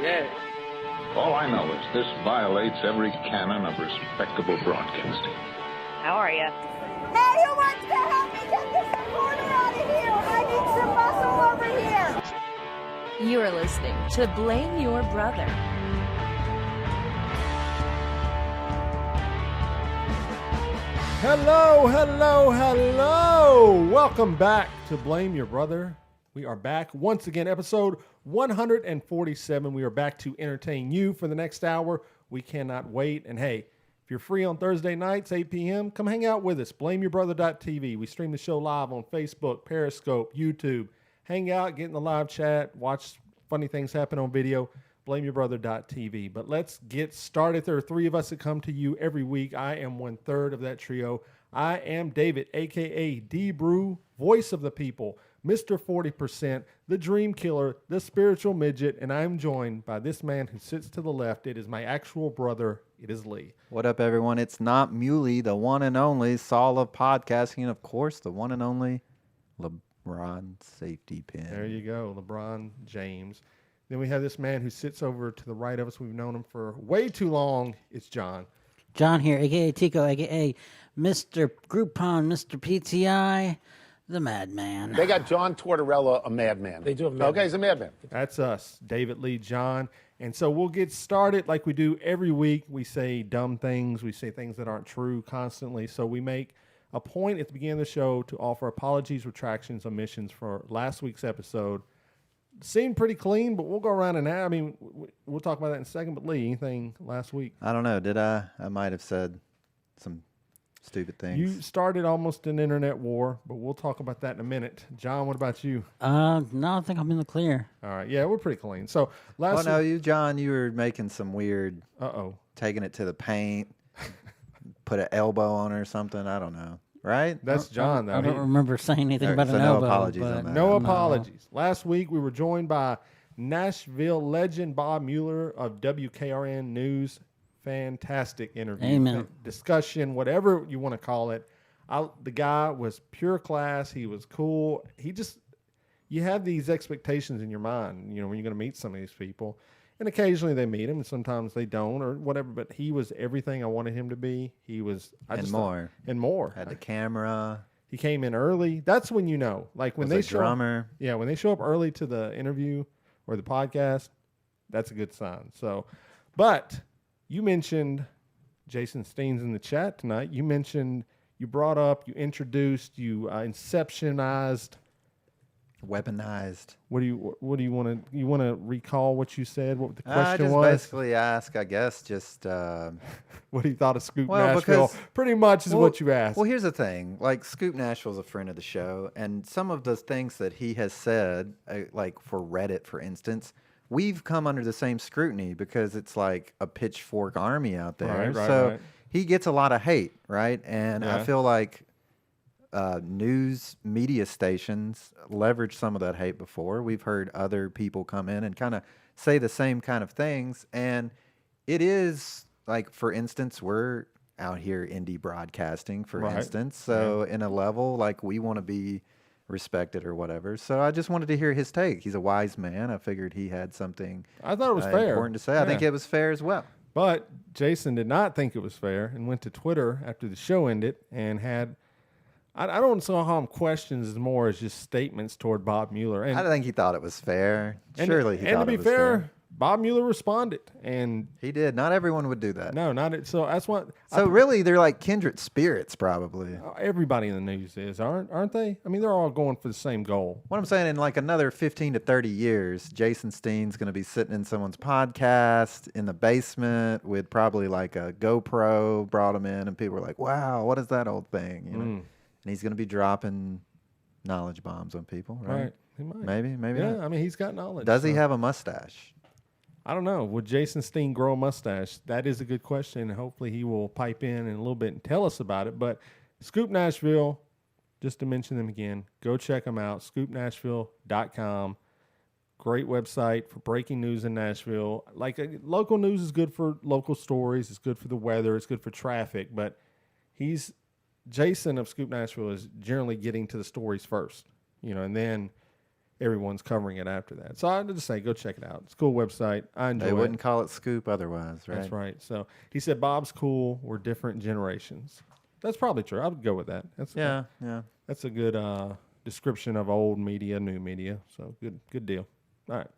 Yes. All I know is this violates every canon of respectable broadcasting. How are you? Hey, who wants to help me get this recorder out of here? I need some muscle over here. You are listening to Blame Your Brother. Hello, hello, hello. Welcome back to Blame Your Brother. We are back once again, episode 147. We are back to entertain you for the next hour. We cannot wait. And hey, if you're free on Thursday nights, 8 p.m., come hang out with us. BlameYourBrother.tv. We stream the show live on Facebook, Periscope, YouTube. Hang out, get in the live chat, watch funny things happen on video. BlameYourBrother.tv. But let's get started. There are three of us that come to you every week. I am 1/3 of that trio. I am David, a.k.a. D-Brew, voice of the people, Mr. 40%, the dream killer, the spiritual midget, and I'm joined by this man who sits to the left. It is my actual brother. It is Lee. What up, everyone? It's not Muley, the one and only Saul of podcasting, and of course, the one and only LeBron safety pin. There you go, LeBron James. Then we have this man who sits over to the right of us. We've known him for way too long. It's John. John here, a.k.a. Tico, a.k.a. Mr. Groupon, Mr. PTI, the madman. They got John Tortorella, a madman. They do have a madman. Okay, he's a madman. That's us, David, Lee, John. And so we'll get started like we do every week. We say dumb things. We say things that aren't true constantly. So we make a point at the beginning of the show to offer apologies, retractions, omissions for last week's episode. Seemed pretty clean, but we'll go around and I mean, we'll talk about that in a second. But Lee, anything last week? I don't know. Did I? I might have said some stupid things. You started almost an internet war, but we'll talk about that in a minute. John, what about you? No, I think I'm in the clear. All right. Yeah, we're pretty clean. So last no, you, John, you were making some weird, taking it to the paint, put an elbow on her or something. I don't know. Right? That's John, though. I don't remember saying anything about an elbow. No apologies on that. No apologies. Last week, we were joined by Nashville legend Bob Mueller of WKRN News. Fantastic interview. Amen. Discussion, whatever you want to call it. The guy was pure class. He was cool. You have these expectations in your mind, when you're going to meet some of these people. And occasionally they meet him, and sometimes they don't, or whatever. But he was everything I wanted him to be. He was, more. Had the camera. He came in early. That's when you know, like when they show drummer. Yeah, when they show up early to the interview or the podcast, that's a good sign. So, but you mentioned Jason Steen's in the chat tonight. You mentioned, you brought up, you introduced, you inceptionized. Weaponized. What do you want to? You want to recall what you said? What the question was? I just basically ask, I guess, just what he thought of Scoop Nashville. Pretty much is what you asked. Well, here's the thing: like Scoop Nashville's a friend of the show, and some of the things that he has said, like for Reddit, for instance, we've come under the same scrutiny because it's like a pitchfork army out there. Right. He gets a lot of hate, right? And I feel like news media stations leverage some of that hate before. We've heard other people come in and kind of say the same kind of things. And it is like, for instance, we're out here indie broadcasting, for instance. So in a level, like we want to be respected or whatever. So I just wanted to hear his take. He's a wise man. I figured he had something I thought it was fair. Important to say. I think it was fair as well. But Jason did not think it was fair and went to Twitter after the show ended and had, I don't know how questions as more as just statements toward Bob Mueller. And I think he thought it was fair. Surely he thought it was fair. And to be fair, Bob Mueller responded, and he did. Not everyone would do that. No, not it. So that's what. So really, they're like kindred spirits, probably. Everybody in the news is, aren't they? I mean, they're all going for the same goal. What I'm saying, in like another 15 to 30 years, Jason Steen's going to be sitting in someone's podcast in the basement with probably like a GoPro, brought him in, and people were like, "Wow, what is that old thing?" You know, and he's going to be dropping knowledge bombs on people, right? He might. Maybe yeah, not. I mean, he's got knowledge. Does he have a mustache? I don't know. Would Jason Steen grow a mustache? That is a good question, and hopefully he will pipe in a little bit and tell us about it. But Scoop Nashville, just to mention them again, go check them out, scoopnashville.com. Great website for breaking news in Nashville. Like, local news is good for local stories. It's good for the weather. It's good for traffic. But Jason of Scoop Nashville is generally getting to the stories first, and then everyone's covering it after that. So I'd just say go check it out. It's a cool website. I enjoy it. They wouldn't call it Scoop otherwise, right? That's right. So he said Bob's cool. We're different generations. That's probably true. I would go with that. Yeah. That's a good description of old media, new media. So good deal. All right.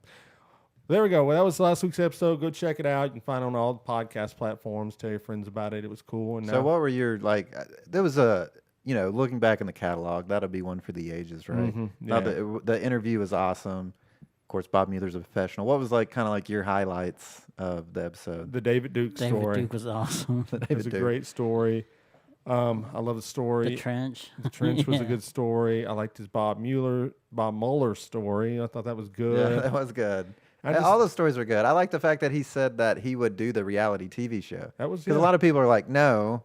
There we go. Well, that was last week's episode. Go check it out. You can find it on all the podcast platforms. Tell your friends about it. It was cool. And so what were your, like, there was a, looking back in the catalog, that'll be one for the ages, right? Yeah. The interview was awesome. Of course, Bob Mueller's a professional. What was kind of your highlights of the episode? The David Duke story. David Duke was awesome. It was a great story. I love the story. The trench. The trench was a good story. I liked his Bob Mueller story. I thought that was good. Yeah, that was good. All the stories were good. I like the fact that he said that he would do the reality TV show. That was because a lot of people are like, no,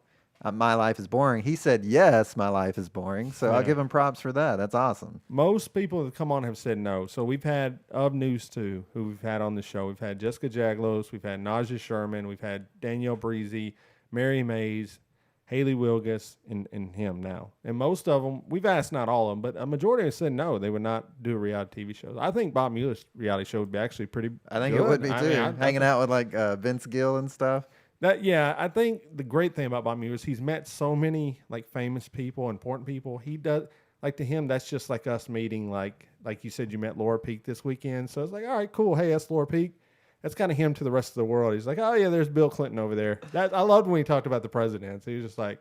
my life is boring. He said, yes, my life is boring. So I'll give him props for that. That's awesome. Most people that come on have said no. So we've had Of News 2, who we've had on the show. We've had Jessica Jaglos. We've had Naja Sherman. We've had Danielle Breezy, Mary Mays, Haley Wilgus, and him now. And most of them, we've asked not all of them, but a majority have said no, they would not do a reality TV show. I think Bob Mueller's reality show would be actually pretty I think good. it would be too. Hanging out with Vince Gill and stuff. I think the great thing about Bob Mueller is he's met so many famous people, important people. He does, to him, that's just like us meeting, like you said, you met Laura Peak this weekend. So it's like, all right, cool. Hey, that's Laura Peak. That's kind of him to the rest of the world. He's like, oh, yeah, there's Bill Clinton over there. I loved when he talked about the presidents. He was just like,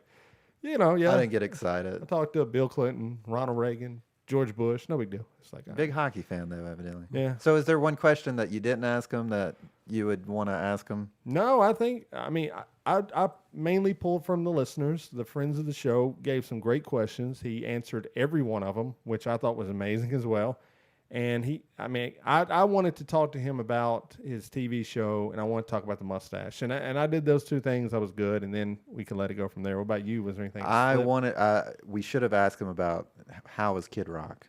yeah. I didn't get excited. I talked to Bill Clinton, Ronald Reagan, George Bush. No big deal. It's like big hockey fan, though, evidently. Yeah. So is there one question that you didn't ask him that you would want to ask him? No, I mainly pulled from the listeners. The friends of the show gave some great questions. He answered every one of them, which I thought was amazing as well. And I wanted to talk to him about his TV show, and I want to talk about the mustache. And I did those two things. I was good, and then we could let it go from there. What about you? Was there anything? We should have asked him about how was Kid Rock.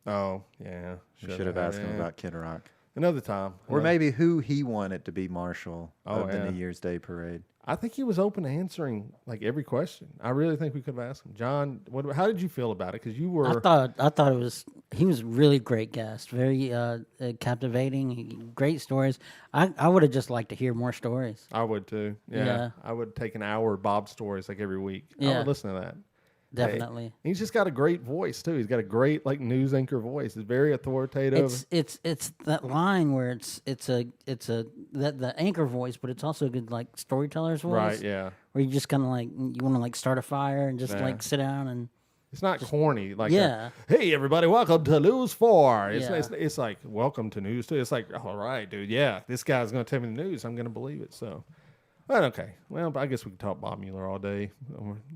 Oh, yeah. We should have asked him about Kid Rock. Another time. Or maybe who he wanted to be marshal of the New Year's Day parade. I think he was open to answering every question. I really think we could have asked him. John, how did you feel about it? Because you were. I thought he was a really great guest, very captivating, great stories. I would have just liked to hear more stories. I would too. Yeah. I would take an hour of Bob stories every week. Yeah. I would listen to that. Definitely. Hey, he's just got a great voice too. He's got a great news anchor voice. It's very authoritative. It's that line where it's the anchor voice, but it's also a good storyteller's voice. Right, yeah. Where you just kind of you want to start a fire and just sit down and. It's not corny. Hey everybody, welcome to News 4. It's like, welcome to News 2. It's like, all right, dude, yeah, this guy's going to tell me the news. I'm going to believe it. So. But okay. Well, I guess we can talk Bob Mueller all day.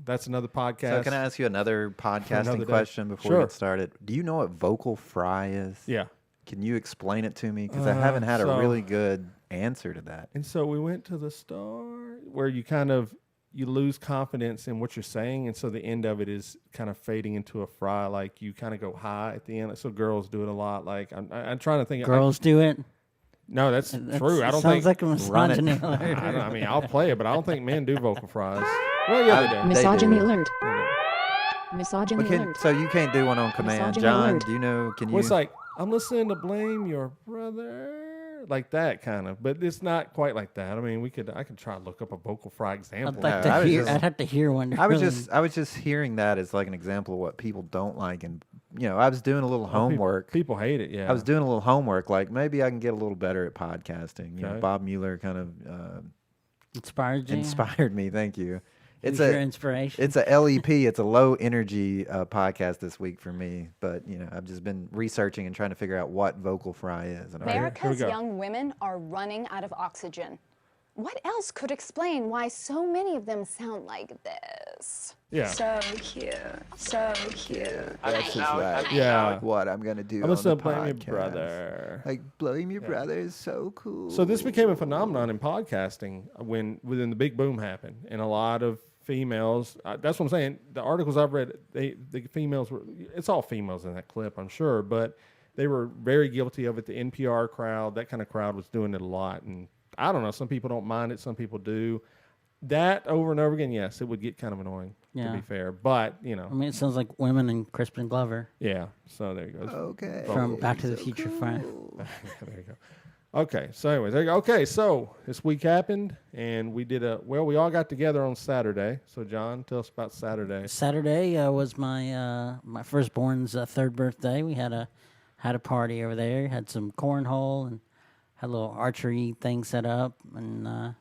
That's another podcast. So can I ask you another podcasting question before we get started? Do you know what vocal fry is? Yeah. Can you explain it to me? Because I haven't had a really good answer to that. And so we went to the start where you lose confidence in what you're saying, and so the end of it is kind of fading into a fry. You kind of go high at the end. So girls do it a lot. I'm trying to think. Girls do it. No, that's true. I don't sounds think. Like a misogyny alert. I'll play it, but I don't think men do vocal fries. Well, yeah, they do. Misogyny alert. Misogyny alert. So you can't do one on command. Misogyny John, alert. do you know? Can you? Well, it's like, I'm listening to Blame Your Brother. Like that kind of, but it's not quite like that. I could try to look up a vocal fry example. I'd have to hear one. I was just hearing that as an example of what people don't like, and I was doing a little homework. People hate it. Yeah, I was doing a little homework. Maybe I can get a little better at podcasting. Okay. Bob Mueller kind of inspired me. Thank you. It's your inspiration. It's a LEP. It's a low energy podcast this week for me. But I've just been researching and trying to figure out what vocal fry is. And America's young women are running out of oxygen. What else could explain why so many of them sound like this? Yeah. So cute. So cute. That's just what I'm gonna do. I'm gonna on the Blame Your podcast. Brother. Blame Your Brother is so cool. So this became a phenomenon in podcasting within the big boom happened, and a lot of females. That's what I'm saying. The articles I've read, the females were. It's all females in that clip, I'm sure, but they were very guilty of it. The NPR crowd, that kind of crowd, was doing it a lot, and I don't know. Some people don't mind it. Some people do. that over and over again, yes, it would get kind of annoying. To Yeah. be fair, but I mean, it sounds like women and Crispin Glover yeah. So there you go. Okay. from Back to the Future. There you go. Okay, so anyways, there you go. Okay, so this week happened, and we did we all got together on Saturday. So John, tell us about Saturday. Saturday was my my firstborn's third birthday. We had a party over there. Had some cornhole and had a little archery thing set up, and had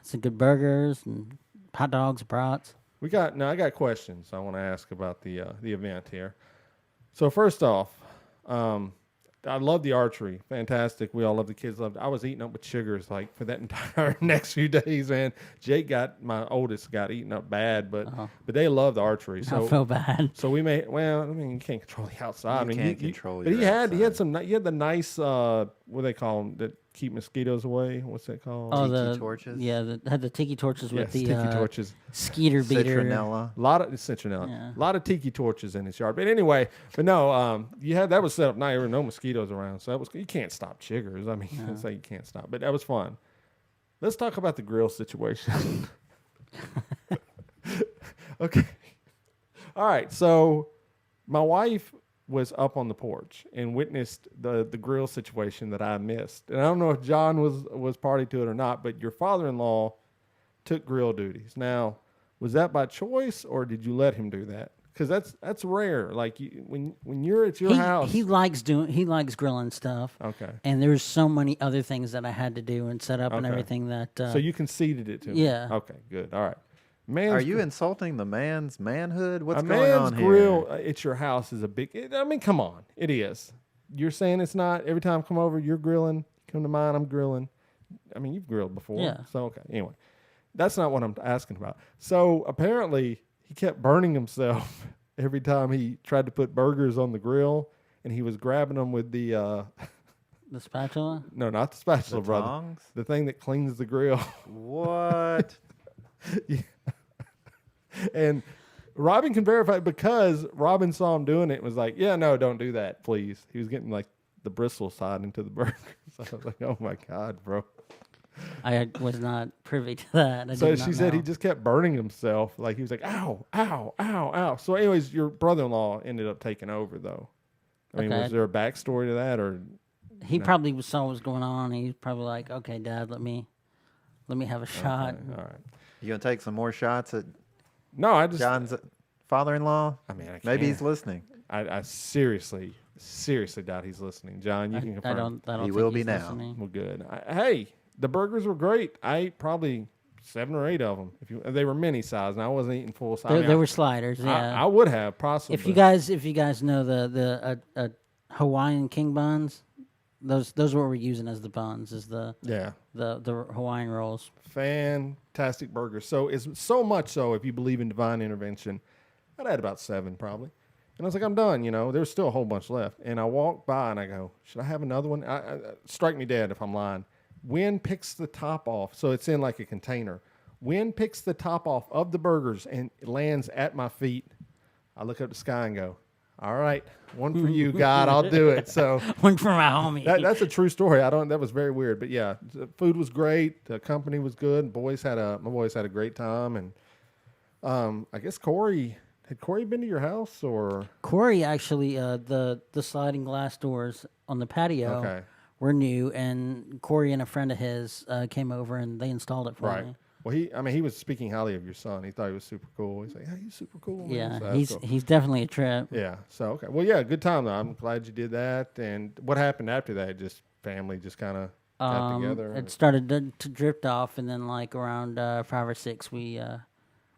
some good burgers and hot dogs, brats. I got questions I want to ask about the event here. So first off, I love the archery. Fantastic. We all love the kids. Loved it. I was eating up with sugars like for that entire next few days, man. Jake my oldest got eaten up bad, but they love the archery. So I feel bad. So we made you can't control the outside. You can't control but your he outside. had the nice what do they call them that keep mosquitoes away? What's that called? Oh, Tiki torches? Yeah, had the tiki torches with the tiki torches. skeeter beater. Citronella. A lot of citronella. Yeah. A lot of tiki torches in his yard. But anyway, that was set up nice. There were no mosquitoes around, so you can't stop chiggers. I mean, you can say you can't stop, but that was fun. Let's talk about the grill situation. Okay. All right. So my wife was up on the porch and witnessed the grill situation that I missed. And I don't know if John was party to it or not, but your father-in-law took grill duties. Now, was that by choice or did you let him do that? Because that's rare. Like when you're at your house, he likes grilling stuff. Okay. And there's so many other things that I had to do and set up and Okay. everything that. So you conceded it to him. Yeah. Okay. Good. All right. Are you insulting the man's manhood? What's a going man's on grill here? at your house is a big. I mean, come on, it is. You're saying it's not. Every time I come over, you're grilling. Come to mine, I'm grilling. I mean, you've grilled before. Yeah. So okay. Anyway, that's not what I'm asking about. So apparently, he kept burning himself every time he tried to put burgers on the grill, and he was grabbing them with the. The spatula? No, not the spatula, The brother. tongs? The thing that cleans the grill. What? Yeah. And Robin can verify because Robin saw him doing it and was like, yeah, no, don't do that, please. He was getting like the bristle side into the burger. So I was like, oh my God, bro. I was not privy to that. I So did she not said know. he just kept burning himself. Like he was like, ow, ow, ow, ow. So anyways, your brother-in-law ended up taking over though. I mean, Okay. was there a backstory to that or? He probably saw what was going on. And he's probably like, okay, Dad, let me have a shot. Okay, all right. You gonna take some more shots at No, I just. John's father-in-law? I mean, I Maybe he's can't. listening. I seriously doubt he's listening. John, you can confirm. I don't He think will he's be now. listening. Well, good. Hey, the burgers were great. I ate probably 7 or 8 of them. They were mini size, and I wasn't eating full size. There were sliders. Yeah. I would have possibly. If you guys know the Hawaiian king buns, those are what we're using as the buns. Is the Hawaiian rolls. Fantastic burgers. So it's so much so if you believe in divine intervention, I'd had about 7 probably. And I was like, I'm done. There's still a whole bunch left. And I walk by and I go, should I have another one? Strike me dead if I'm lying. Wind picks the top off. So it's in like a container. Wind picks the top off of the burgers and it lands at my feet. I look up the sky and go, all right, one for you, God, I'll do it. So one for my homie. That's a true story. That was very weird, but yeah, the food was great. The company was good. My boys had a great time, and I guess had Corey been to your house or? Corey actually, the sliding glass doors on the patio were new, and Corey and a friend of his came over and they installed it for me. Well, he was speaking highly of your son. He thought he was super cool. He's like, hey, he's super cool. Man. Yeah, So he's cool. he's definitely a trip. Yeah. So okay. Well, yeah, good time though. I'm glad you did that. And what happened after that? Just family just kind of got together. It started to drift off, and then like around 5 or 6, we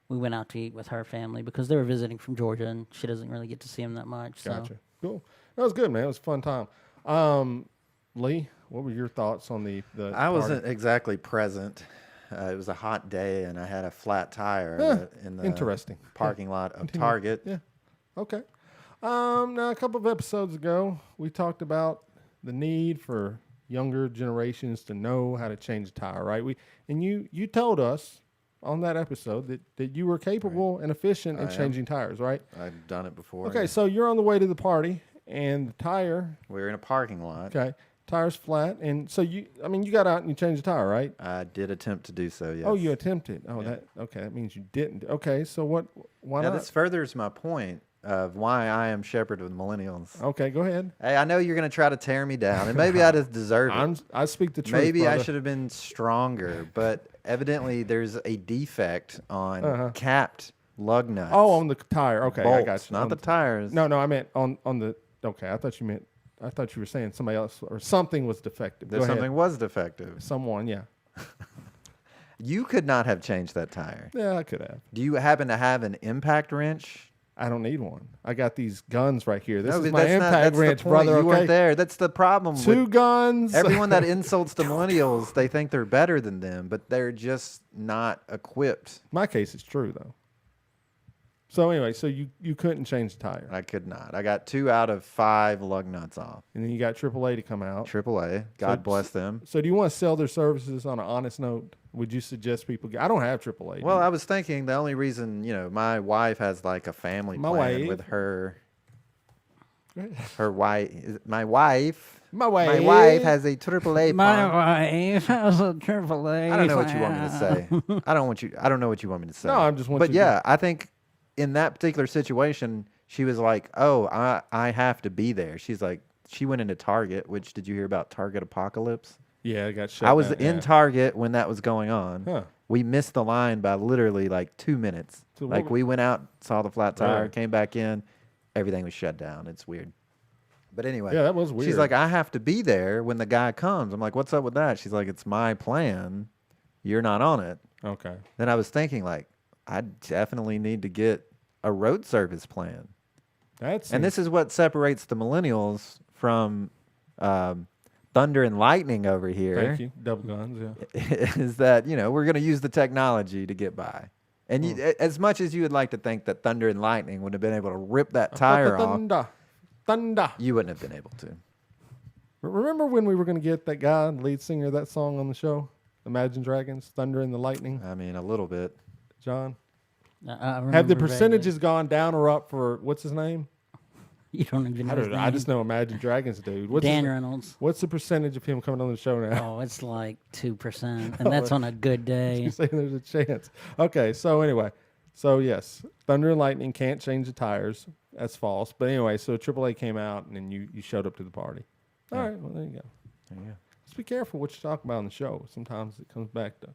went out to eat with her family because they were visiting from Georgia, and she doesn't really get to see them that much. So. Gotcha. Cool. That was good, man. It was a fun time. Lee, what were your thoughts on the I wasn't exactly present. It was a hot day, and I had a flat tire in the interesting parking lot of Target. Yeah. Okay. Now, a couple of episodes ago, we talked about the need for younger generations to know how to change a tire, right? You told us on that episode that you were capable and efficient in changing tires, right? I've done it before. Okay, so you're on the way to the party, and the tire. We're in a parking lot. Okay. Tire's flat, and so you got out and you changed the tire, right? I did attempt to do so, yes. Oh, you attempted. Oh, that means you didn't. Okay, so why Now, not? this furthers my point of why I am shepherd of the millennials. Okay, go ahead. Hey, I know you're going to try to tear me down, and maybe I just deserve it. I speak the truth. Maybe I brother. should have been stronger, but evidently there's a defect on capped lug nuts. Oh, on the tire. Okay, bolts, I got you. not the tires. No, I meant on the. Okay, I thought you were saying somebody else or something was defective. That Go something ahead. was defective. Someone, yeah. You could not have changed that tire. Yeah, I could have. Do you happen to have an impact wrench? I don't need one. I got these guns right here. This No, is but my that's not- impact that's the wrench, point. brother. You Okay, weren't there. That's the problem. two with guns. everyone that insults the millennials, they think they're better than them, but they're just not equipped. My case is true though. So anyway, so you couldn't change the tire, I could not. I got 2 out of 5 lug nuts off. and then you got AAA to come out. AAA. God bless them. So do you want to sell their services on an honest note? Would you suggest people I don't have AAA. Well, dude. I was thinking the only reason, my wife has like a family My plan wife. with her wife. My wife has a AAA plan. wife has a AAA. I don't know what you want me to say. I don't know what you want me to say. No, I just want But you to- yeah, I think in that particular situation, she was like, "Oh, I have to be there." She's like, she went into Target. Which did you hear about Target apocalypse? Yeah, it got shut I was down, in yeah. Target when that was going on. Huh. We missed the line by literally like 2 minutes. So Like what- we went out, saw the flat tire, Right. came back in, everything was shut down. It's weird. But anyway, Yeah, that was She's weird. like, I have to be there when the guy comes. I'm like, what's up with that? She's like, it's my plan. You're not on it. Okay. Then I was thinking, like, I definitely need to get a road service plan. And this is what separates the millennials from Thunder and Lightning over here. Thank you. Double guns, yeah. Is that, we're going to use the technology to get by. And as much as you would like to think that Thunder and Lightning would have been able to rip that tire off, Thunder. you wouldn't have been able to. Remember when we were going to get that guy, lead singer of that song on the show? Imagine Dragons, Thunder and the Lightning? I mean, a little bit. John? I Have the remember percentages gone down or up for, what's his name? You don't even know. I don't his know. I name. just know Imagine Dragons, dude. What's Dan his- Reynolds. What's the percentage of him coming on the show now? Oh, it's like 2%, and that's on a good day. You say there's a chance. Okay, so anyway. So, yes, Thunder and Lightning can't change the tires. That's false. But anyway, so AAA came out, and then you showed up to the party. All right, well, there you go. There you go. Just be careful what you talk about on the show. Sometimes it comes back to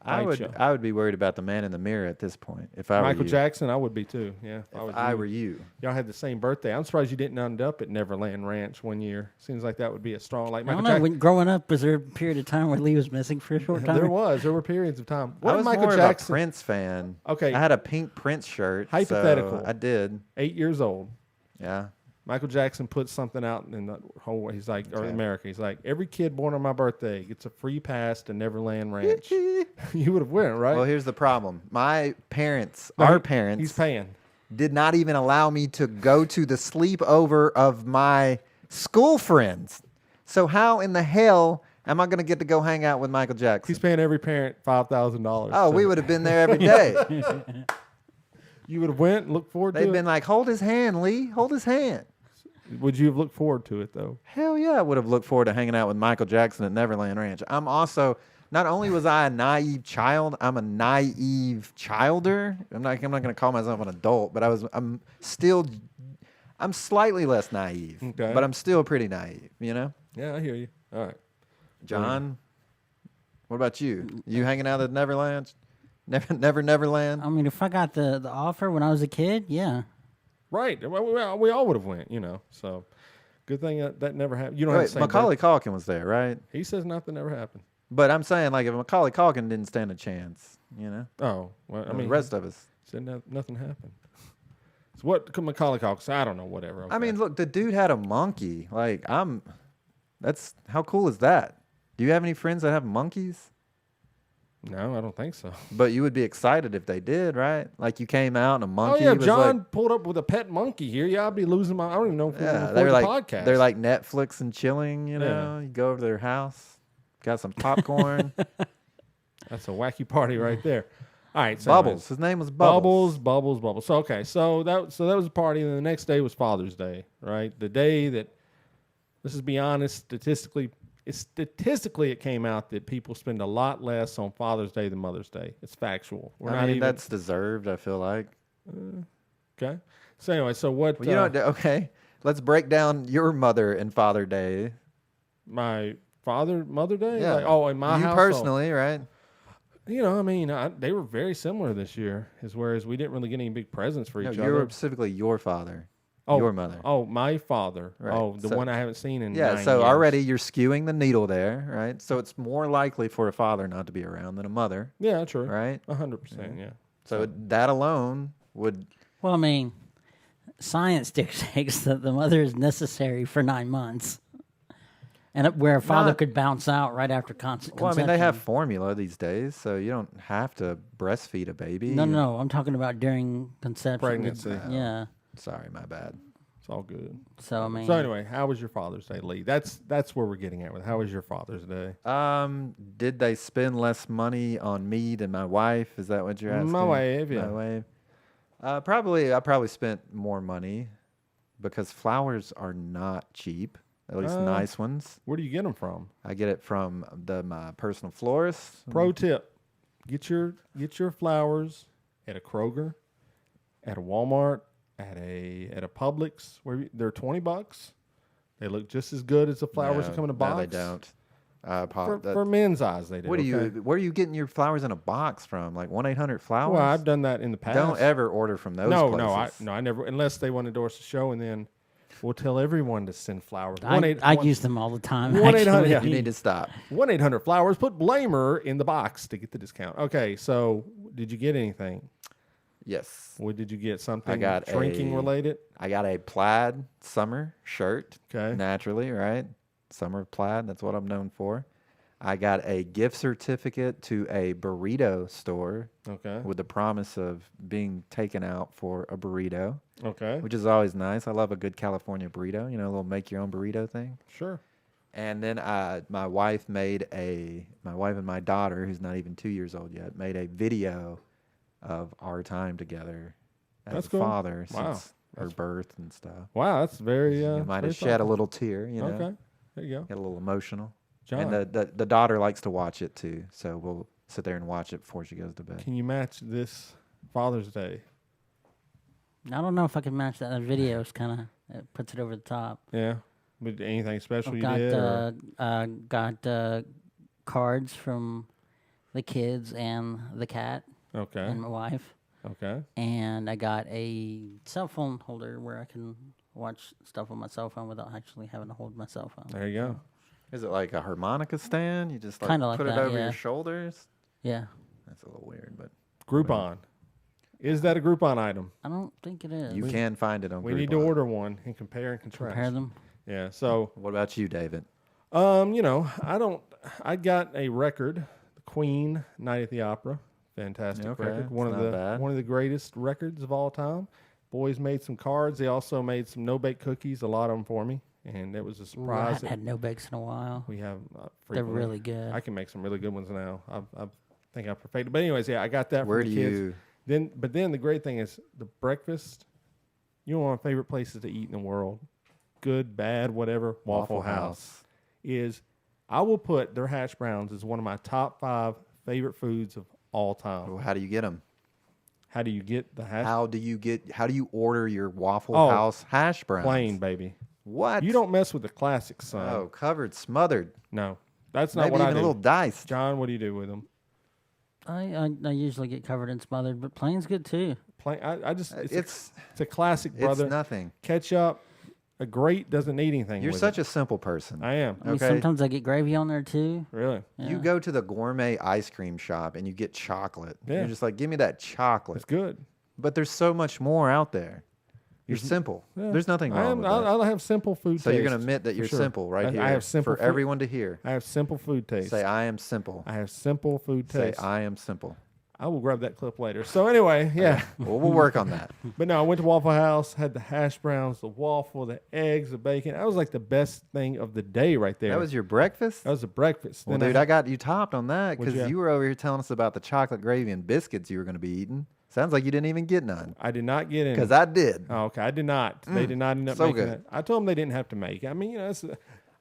I bite you. would be worried about the man in the mirror at this point. If I were Michael you. Jackson, I would be too. Yeah, If I were you. Y'all had the same birthday. I'm surprised you didn't end up at Neverland Ranch one year. Seems like that would be a strong like I Michael don't know. Jackson. When growing up, was there a period of time where Lee was missing for a short time? There were periods of time. I What was did Michael more Jackson? of a Prince fan. Okay. I had a pink Prince shirt. Hypothetical. So I did. 8 years old. Yeah. Michael Jackson put something out in the whole. He's like, or Okay. America. He's like, every kid born on my birthday gets a free pass to Neverland Ranch. You would have went, right? Well, here's the problem. My parents, No, our he- parents, He's paying. did not even allow me to go to the sleepover of my school friends. So how in the hell am I going to get to go hang out with Michael Jackson? He's paying every parent $5,000. Oh, we would have been there every day. You would have went and looked forward to They've it. been like, hold his hand, Lee. Hold his hand. Would you have looked forward to it though? Hell yeah, I would have looked forward to hanging out with Michael Jackson at Neverland Ranch. I'm also, not only was I a naive child, I'm a naive childer. I'm not going to call myself an adult, but I'm slightly less naive, Okay. but I'm still pretty naive, Yeah, I hear you. All right. John, what about you? You hanging out at Neverland? Neverland? I mean, if I got the offer when I was a kid, yeah. Right. Well, we all would have went, So good thing that never happened. You don't have Wait, the same Macaulay Culkin was there, right? He says nothing ever happened. But I'm saying, like, if Macaulay Culkin didn't stand a chance, Oh, well, I mean, the rest of us. said nothing happened. So what could Macaulay Culkin say? I don't know, whatever. I okay. mean, look, the dude had a monkey. Like, that's, how cool is that? Do you have any friends that have monkeys? No, I don't think so. But you would be excited if they did, right? Like you came out and a Oh, monkey yeah, if was John like, pulled up with a pet monkey here, yeah, I'd be losing my, I don't even know if we yeah, record they're the like, podcast. they're like Netflix and chilling, you know? You go over to their house, got some popcorn. That's a wacky party right there. All right. So Bubbles. anyways. His name was Bubbles. Bubbles. So, okay. So that was a party. And then the next day was Father's Day, right? The day that let's just be honest. Statistically, it came out that people spend a lot less on Father's Day than Mother's Day. It's factual. I mean, that's deserved, I feel like. Okay. So anyway, so what? Well, okay. Let's break down your Mother and Father Day. My Mother Day? Yeah. In my you household. Personally, right? I mean, they were very similar this year, whereas we didn't really get any big presents for each other. You were specifically your father. Your mother. Oh, my father. Right. The one I haven't seen in 9 Yeah, years. so already you're skewing the needle there, right? So it's more likely for a father not to be around than a mother. Yeah, true. Right? 100%, yeah. So that alone would... Well, I mean, science dictates that the mother is necessary for 9 months. And where a father could bounce out right after conception. Well, I mean, they have formula these days, so you don't have to breastfeed a baby. No. I'm talking about during conception. Pregnancy. Yeah. Sorry, my bad. It's all good. So, I mean... So anyway, how was your Father's Day, Lee? That's where we're getting at with how was your Father's Day? Did they spend less money on me than my wife? Is that what you're asking? My wife, yeah. My wife. I probably spent more money because flowers are not cheap. At least nice ones. Where do you get them from? I get it from my personal florist. Pro tip: get your flowers at a Kroger, at a Walmart, at a Publix. Where they're $20. They look just as good as the flowers that come in a box. No, they don't. For men's eyes, they do. Where are you getting your flowers in a box from? Like 1-800-Flowers? Well, I've done that in the past. Don't ever order from those places. I never, unless they want to endorse the show, and then we'll tell everyone to send flowers. I use them all the time. 1-800. You need to stop. 1-800-Flowers. Put Blamer in the box to get the discount. Okay, so did you get anything? Yes. What did you get? Something I got shrinking related? I got a plaid summer shirt. Okay. Naturally, right? Summer plaid. That's what I'm known for. I got a gift certificate to a burrito store. Okay. With the promise of being taken out for a burrito. Okay. Which is always nice. I love a good California burrito. You know, a little make your own burrito thing. Sure. And then my wife and my daughter, who's not even 2 years old yet, made a video of our time together as a father since her birth and stuff. Wow, that's very. You might have shed a little tear. You know. Okay. There you go. Get a little emotional. John. And the daughter likes to watch it too, so we'll sit there and watch it before she goes to bed. Can you match this Father's Day? I don't know if I can match that. That video is kind of puts it over the top. Yeah. But anything special you got, did? Got cards from the kids and the cat. Okay. And my wife. Okay. And I got a cell phone holder where I can watch stuff on my cell phone without actually having to hold my cell phone. There you go. Is it like a harmonica stand? You just like Kinda like put it that, over yeah. your shoulders? Yeah. That's a little weird, but Groupon. Is that a Groupon item? I don't think it is. you can find it on We Groupon. need to order one and compare and contrast. Compare them. Yeah. So, What about you, David? I got a record, the Queen Night at the Opera. Fantastic Okay, record. it's One not bad. of the greatest records of all time. Boys made some cards. They also made some no-bake cookies, a lot of them for me. And it was a I surprise. haven't had no bakes in a while. We have They're frequently. really good. I can make some really good ones now. I think I perfected. But anyways, yeah, I got that. Where from do the kids. you? Then the great thing is the breakfast. You know, one of my favorite places to eat in the world, good, bad, whatever. Waffle House is. I will put their hash browns as one of my top 5 favorite foods of all time. Well, how do you get them? How do you get the hash? How do you order your Waffle House hash browns? Plain, baby. What? You don't mess with the classics, son. Oh, covered, smothered. No, that's not Maybe what I even do. a little diced. John, what do you do with them? I usually get covered and smothered, but plain's good too. Plain. I just It's a classic, brother. It's nothing. Ketchup. A grate doesn't need anything. You're with such it. a simple person. I am. I mean, Okay. sometimes I get gravy on there too. Really? Yeah. You go to the gourmet ice cream shop and you get chocolate. Yeah. You're just like, give me that chocolate. It's good. But there's so much more out there. You're simple. Yeah. There's nothing wrong with that. I'll have simple food So you're taste, going to admit that for you're sure. simple right here I have simple for food- everyone to hear. I have simple food taste. Say, I am simple. I have simple food Say, taste. I am simple. I will grab that clip later. So anyway, yeah. Well, we'll work on that. But no, I went to Waffle House, had the hash browns, the waffle, the eggs, the bacon. That was like the best thing of the day right there. That was your breakfast? That was the breakfast. Well, Then dude, I got you topped on that What'd because you you were over here telling us about the chocolate gravy and biscuits you were going to be eating. Sounds like you didn't even get none. I did not get any. Because I did. Oh, okay. I did not. They did not end up so making good. it. I told them they didn't have to make it. I mean,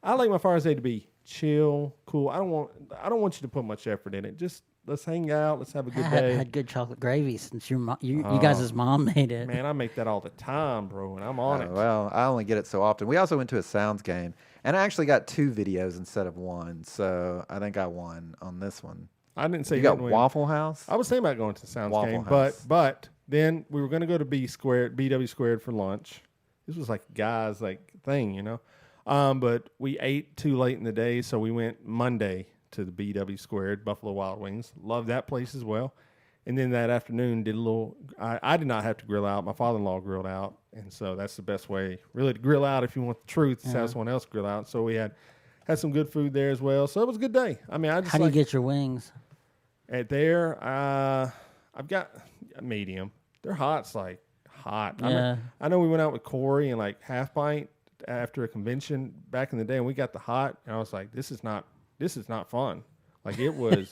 I like my Father's Day to be chill, cool. I don't want you to put much effort in it. Just let's hang out. Let's have a good day. I had good chocolate gravy since you guys' mom made it. Man, I make that all the time, bro, and I'm on it. Well, I only get it so often. We also went to a sounds game, and I actually got 2 videos instead of 1, so I think I won on this one. I didn't say You got didn't win. Waffle House? I was thinking about going to the sounds Waffle game, House. but then we were going to go to BW squared for lunch. This was like guys thing, you know. But we ate too late in the day, so we went Monday to the BW squared, Buffalo Wild Wings. Loved that place as well. And then that afternoon did a little. I did not have to grill out. My father-in-law grilled out, and so that's the best way really to grill out if you want the truth. Is have someone else grill out. So we had some good food there as well. So it was a good day. I mean, I just How do you get your wings? At there, I've got a medium. They're hot. Yeah. I know we went out with Corey and like Half Pint after a convention back in the day, and we got the hot, and I was like, this is not fun. Like it was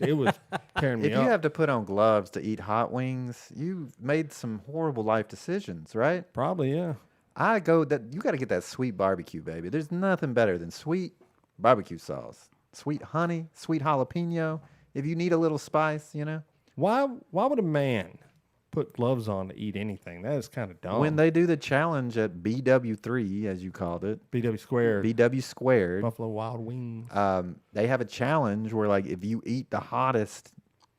tearing me If up. you have to put on gloves to eat hot wings, you've made some horrible life decisions, right? Probably, yeah. You got to get that sweet barbecue, baby. There's nothing better than sweet barbecue sauce, sweet honey, sweet jalapeno. If you need a little spice, you know. Why would a man put gloves on to eat anything? That is kind of dumb. When they do the challenge at BW3, as you called it, BW squared, BW squared, Buffalo Wild Wings. they have a challenge where like if you eat the hottest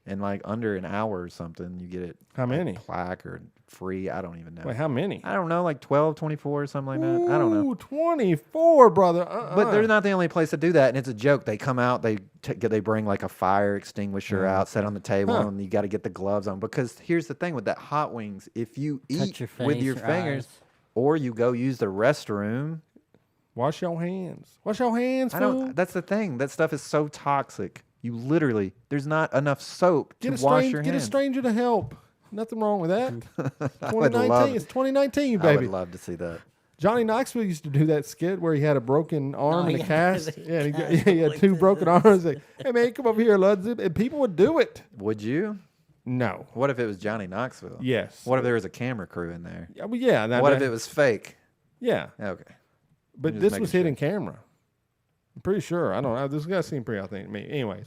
in like under an hour or something, you get it. How many? Plaque or free. I don't even know. Wait, how many? I don't know, like 12, 24 or something like that. I don't know. Ooh, 24, brother. But they're not the only place to do that, and it's a joke. They come out, they bring like a fire extinguisher out, set on the table, and you got to get the gloves on. Because here's the thing with that hot wings: if you eat your with face, your your fingers, eyes. or you go use the restroom, Wash your hands. Wash your hands, I fool. don't. That's the thing. That stuff is so toxic. You literally, there's not enough soap to wash your hands. Get a stranger to help. Nothing wrong with that. would 2019. love- It's 2019, I baby. would love to see that. Johnny Knoxville used to do that skit where he had a broken arm and a yeah, cast. the Yeah, and cast he had like 2 this. broken arms. Like, hey, man, come over here, Luds. And people would do it. Would you? No. What if it was Johnny Knoxville? Yes. What if there was a camera crew in there? Yeah, well, yeah. What if it was fake? Yeah. Okay. But Just this making was hidden camera. I'm pretty sure. I don't know. This guy seemed pretty authentic to me. Anyways,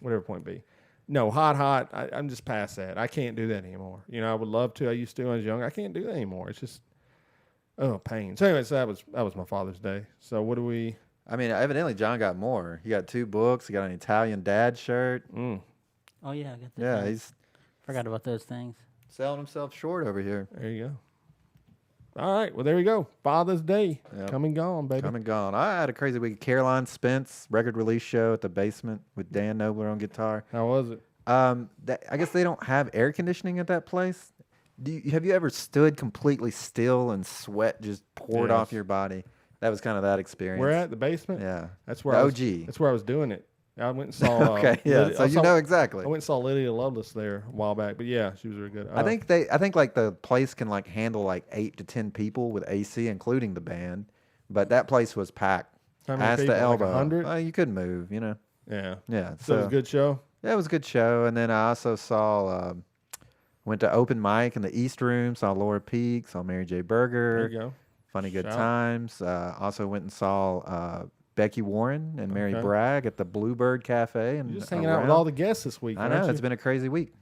whatever point be. No, hot. I'm just past that. I can't do that anymore. You know, I would love to. I used to when I was young. I can't do that anymore. It's just, pain. So anyways, that was my Father's Day. So what do we? I mean, evidently John got more. He got 2 books. He got an Italian dad shirt. Oh yeah, I got that. Yeah, he's Forgot about those things. selling himself short over here. There you go. All right. Well, there we go. Father's Day. Yep. Come and gone, baby. Come and gone. I had a crazy week. Caroline Spence record release show at the Basement with Dan Nobler on guitar. How was it? I guess they don't have air conditioning at that place. Have you ever stood completely still and sweat just poured Yes. off your body? That was kind of that experience. We're at the basement. Yeah. That's where The I was, OG. That's where I was doing it. I went and saw. Okay, yeah. So you know exactly. I went and saw Lydia Lovelace there a while back, but yeah, she was very good. I think like the place can like handle like 8 to 10 people with AC, including the band, but that place was packed. How many Ass people? to Like elbow. 100? You couldn't move, you know. Yeah. Yeah. So it was a good show. Yeah, it was a good show. And then I also saw, went to open mic in the East Room, saw Laura Peak, saw Mary J. Berger. There you go. Funny Good Shout. Times. Also went and saw Becky Warren and Mary Okay. Bragg at the Bluebird Cafe. And You're just hanging out with all the guests this week. I know. aren't It's you? been a crazy week.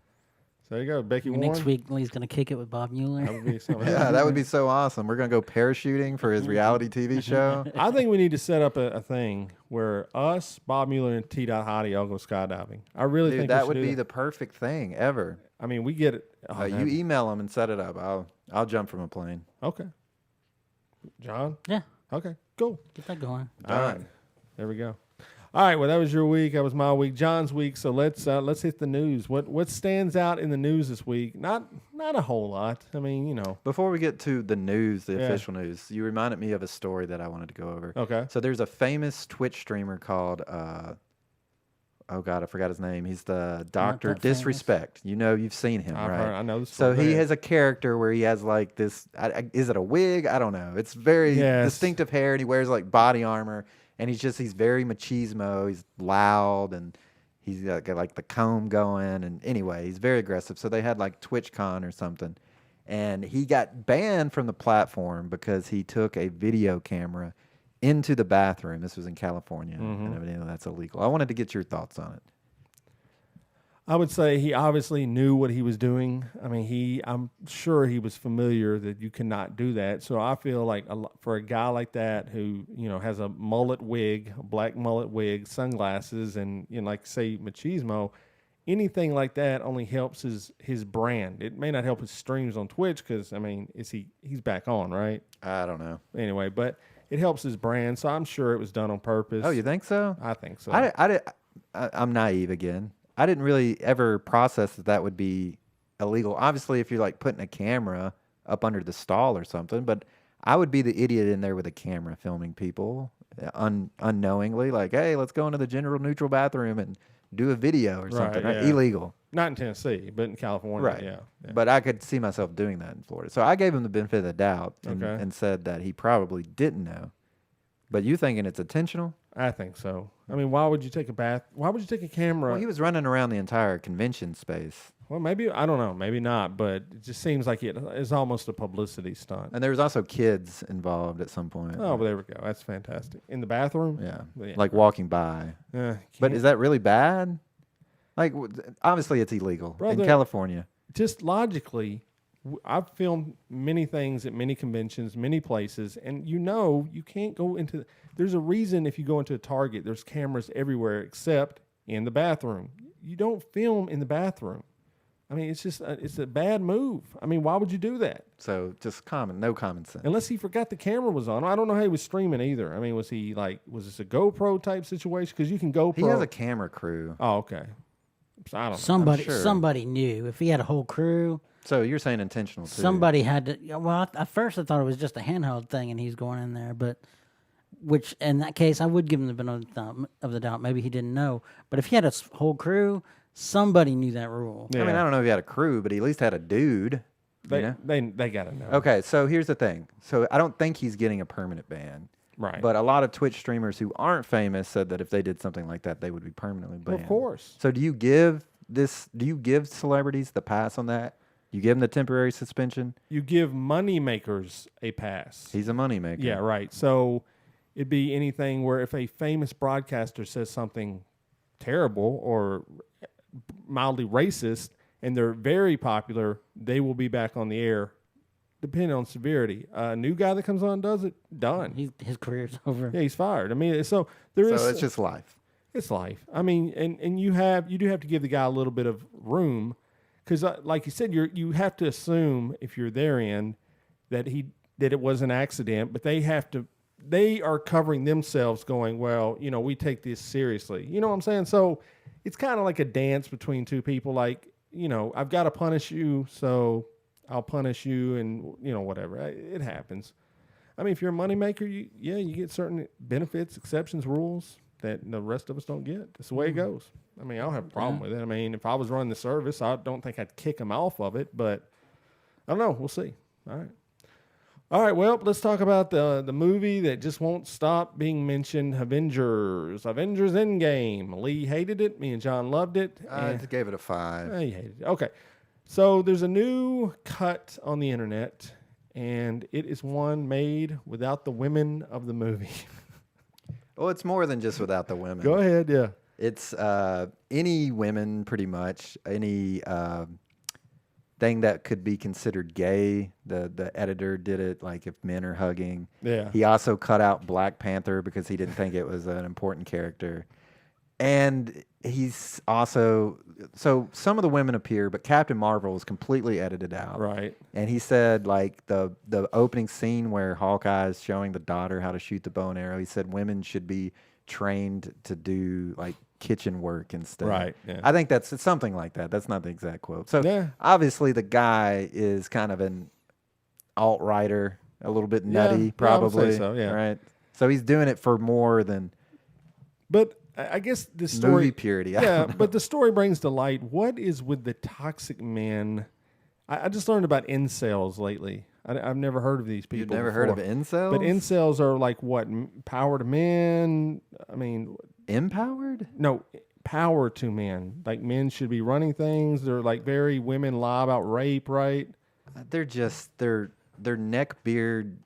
So there you go. Becky Warren. Next week, Lee's gonna kick it with Bob Mueller. That would be something. Yeah, that would be so awesome. We're going to go parachuting for his reality TV show. I think we need to set up a thing where us, Bob Mueller, and T. Hottie all go skydiving. I really Dude, think that we would should do be the perfect thing ever. I mean, we get it. You email them and set it up. I'll jump from a plane. Okay. John? Yeah, Okay, cool. get that going. All right. There we go. All right, well, that was your week. That was my week. John's week. So let's hit the news. What stands out in the news this week? Not a whole lot. I mean, you know. Before we get to the news, the Yeah. official news, you reminded me of a story that I wanted to go over. Okay. So there's a famous Twitch streamer called, oh God, I forgot his name. He's the Doctor that famous. Disrespect. You know, you've seen him, I've right? heard- I know the So story. he Go has a character where he has like this, is it a wig? I don't know. It's very Yes. distinctive hair and he wears like body armor and he's very machismo. He's loud and He's got like the comb going, and anyway, he's very aggressive. So they had like TwitchCon or something, and he got banned from the platform because he took a video camera into the bathroom. This was in California, and evidently that's illegal. I wanted to get your thoughts on it. I would say he obviously knew what he was doing. I mean, I'm sure he was familiar that you cannot do that. So I feel like for a guy like that who, has a mullet wig, a black mullet wig, sunglasses, and, like say machismo, anything like that only helps his brand. It may not help his streams on Twitch because, I mean, he's back on, right? I don't know. Anyway, but it helps his brand. So I'm sure it was done on purpose. Oh, you think so? I think so. I'm naive again. I didn't really ever process that would be illegal. Obviously, if you're like putting a camera up under the stall or something, but I would be the idiot in there with a camera filming people unknowingly, like, hey, let's go into the gender neutral bathroom and do a video or something. Right? Yeah. Illegal. Not in Tennessee, but in California, right? Yeah. But I could see myself doing that in Florida, so I gave him the benefit of the doubt and said that he probably didn't know. But you thinking it's intentional? I think so. I mean, why would you take a bath? Why would you take a camera? Well, he was running around the entire convention space. Well, maybe, I don't know, maybe not, but it just seems like it is almost a publicity stunt. And there was also kids involved at some point. Oh, well, there we go. That's fantastic. In the bathroom? Yeah. Yeah. Like walking by. But is that really bad? Like, obviously it's illegal in California. Just logically, I've filmed many things at many conventions, many places, and you can't go into... There's a reason if you go into a Target, there's cameras everywhere except in the bathroom. You don't film in the bathroom. I mean, it's just it's a bad move. I mean, why would you do that? So just no common sense. Unless he forgot the camera was on. I don't know how he was streaming either. I mean, was this a GoPro type situation? Because you can GoPro. He has a camera crew. Oh, okay. So I don't know. Somebody knew. If he had a whole crew. So you're saying intentional too. Somebody had to. Well, at first I thought it was just a handheld thing and he's going in there, but... Which, in that case, I would give him the benefit of the doubt. Maybe he didn't know. But if he had a whole crew, somebody knew that rule. Yeah. I mean, I don't know if he had a crew, but he at least had a dude. They got to know. Okay, so here's the thing. So I don't think he's getting a permanent ban. Right. But a lot of Twitch streamers who aren't famous said that if they did something like that, they would be permanently banned. Well, of course. So do you give celebrities the pass on that? You give them the temporary suspension? You give moneymakers a pass. He's a moneymaker. Yeah, right. So... It'd be anything where if a famous broadcaster says something terrible or mildly racist and they're very popular, they will be back on the air, depending on severity. A new guy that comes on and does it, done. His career's over. Yeah, he's fired. I mean, so it's just life. It's life. I mean, and you do have to give the guy a little bit of room because, like you said, you have to assume if you're therein that it was an accident, but they are covering themselves going, well, we take this seriously. You know what I'm saying? So it's kind of like a dance between two people. Like, I've got to punish you, so I'll punish you and, whatever. It happens. I mean, if you're a moneymaker, you get certain benefits, exceptions, rules that the rest of us don't get. That's the way it goes. I mean, I don't have a problem with it. I mean, if I was running the service, I don't think I'd kick them off of it, but I don't know. We'll see. All right, well, let's talk about the movie that just won't stop being mentioned, Avengers Endgame. Lee hated it. Me and John loved it. I gave it a 5. He hated it. Okay. So there's a new cut on the internet, and it is one made without the women of the movie. Well, it's more than just without the women. Go ahead, yeah. It's any women, pretty much, any... thing that could be considered gay. The editor did it, like if men are hugging. Yeah. He also cut out Black Panther because he didn't think it was an important character. And he's also... So some of the women appear, but Captain Marvel was completely edited out. Right. And he said, like, the opening scene where Hawkeye is showing the daughter how to shoot the bow and arrow, he said women should be trained to do, like, kitchen work instead. Right. Yeah. I think it's something like that. That's not the exact quote. So obviously the guy is kind of an alt-writer, a little bit nutty, probably. I would say so, yeah. Right. So he's doing it for more than... But I guess the story... Movie purity. Yeah, but the story brings to light what is with the toxic men. I just learned about incels lately. I've never heard of these people. You've never heard of incels? But incels are like what? Power to men? I mean... Empowered? No, power to men. Like men should be running things. They're like very women lie about rape, right? They're just they're neckbeard,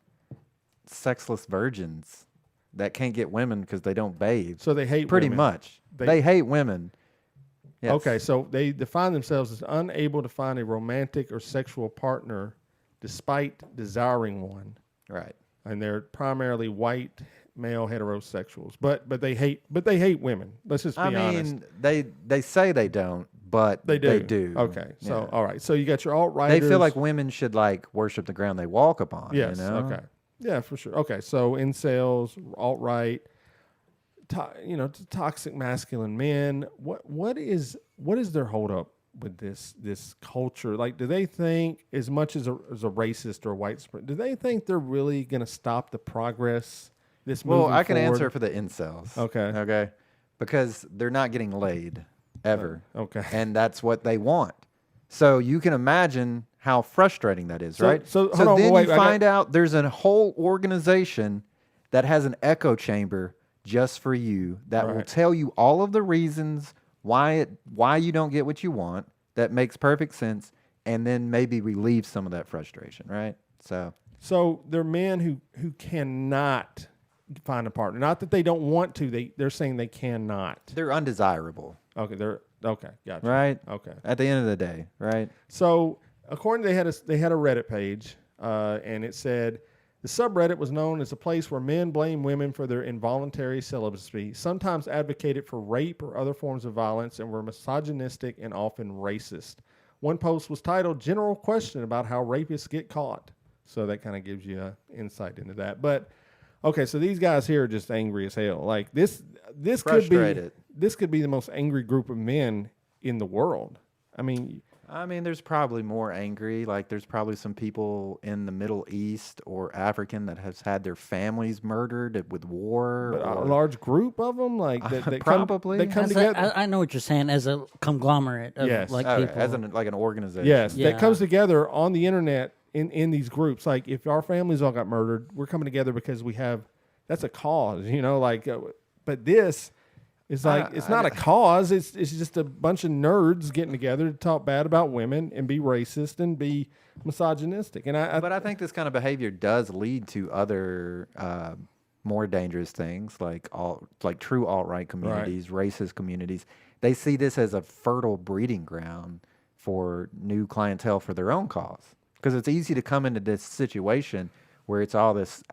sexless virgins that can't get women because they don't bathe. So they hate pretty women. much. They hate women. Yes. Okay, so they define themselves as unable to find a romantic or sexual partner despite desiring one. Right. And they're primarily white male heterosexuals. But they hate women. Let's just be honest. They say they don't, but They do. They do. Okay. So Yeah. all right. So you got your alt-righters. They feel like women should like worship the ground they walk upon. Yes. You know? Okay. Yeah, for sure. Okay. So incels, alt-right, toxic masculine men. What is their hold up with this culture? Like, do they think, as much as a racist or a white supremacist, do they think they're really going to stop the progress? Well, I can forward? answer for the incels. Okay. Okay. Because they're not getting laid ever. Okay. And that's what they want. So you can imagine how frustrating that is, right? So hold on, then wait, you find out there's a whole organization that has an echo chamber just for you that will tell you all of the reasons why you don't get what you want. That makes perfect sense, and then maybe relieve some of that frustration, right? So they're men who cannot find a partner. Not that they don't want to. They're saying they cannot. They're undesirable. Okay. Gotcha. Right. Okay. At the end of the day, right? So according to they had a Reddit page, and it said the subreddit was known as a place where men blame women for their involuntary celibacy, sometimes advocated for rape or other forms of violence, and were misogynistic and often racist. One post was titled "General Question About How Rapists Get Caught," so that kind of gives you an insight into that. But okay, so these guys here are just angry as hell. Like this could be the most angry group of men in the world. I mean, there's probably more angry. Like, there's probably some people in the Middle East or African that has had their families murdered with war. But a large group of them, like that probably. they come together. I know what you're saying, as a conglomerate of Yes. like Okay, people. as like an organization. Yes, Yeah. that comes together on the internet in these groups. Like, if our families all got murdered, we're coming together because that's a cause, but this is like, it's not a cause. It's just a bunch of nerds getting together to talk bad about women and be racist and be misogynistic. And But I think this kind of behavior does lead to other more dangerous things, like true alt-right communities, racist communities. They see this as a fertile breeding ground for new clientele for their own cause. Because it's easy to come into this situation where it's all this,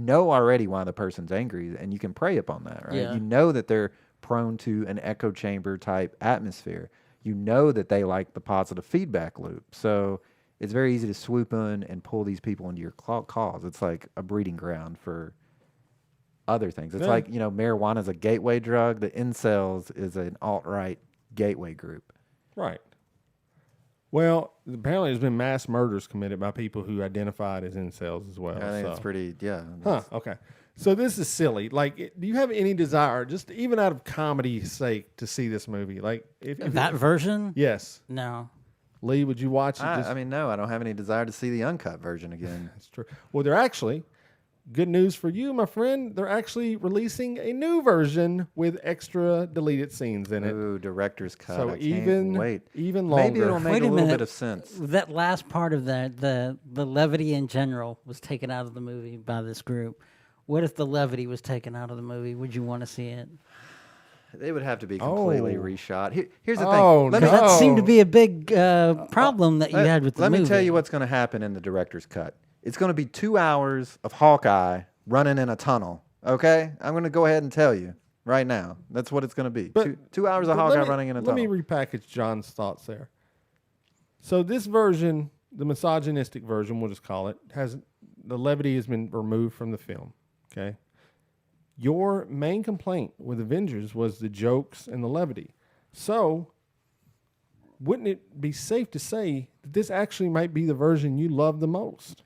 already why the person's angry, and you can prey upon that, right? Yeah. You know that they're prone to an echo chamber type atmosphere. You know that they like the positive feedback loop. So it's very easy to swoop in and pull these people into your cause. It's like a breeding ground for other things. It's like, marijuana is a gateway drug. The incels is an alt-right gateway group. Right. Well, apparently there's been mass murders committed by people who identified as incels as well. I think it's pretty, Huh, okay. So this is silly. Like, do you have any desire, just even out of comedy's sake, to see this movie? Like, if that version? Yes. No. Lee, would you watch it? No, I don't have any desire to see the uncut version again. That's true. Well, they're actually, good news for you, my friend, they're actually releasing a new version with extra deleted scenes in it. Ooh, director's cut. So I can't even wait. even longer. Maybe it'll make Wait a a little minute. bit of sense. That last part of that, the levity in general, was taken out of the movie by this group. What if the levity was taken out of the movie? Would you want to see it? It would have to be completely reshot. Here's the Oh, thing. no. That seemed to be a big problem that you had with the movie. Let me tell you what's going to happen in the director's cut. It's going to be 2 hours of Hawkeye running in a tunnel. Okay? I'm going to go ahead and tell you right now. That's what it's going to be. But- 2 hours of But Hawkeye running in a tunnel. Let me repackage John's thoughts there. So this version, the misogynistic version, we'll just call it, the levity has been removed from the film. Okay. Your main complaint with Avengers was the jokes and the levity. So wouldn't it be safe to say that this actually might be the version you love the most?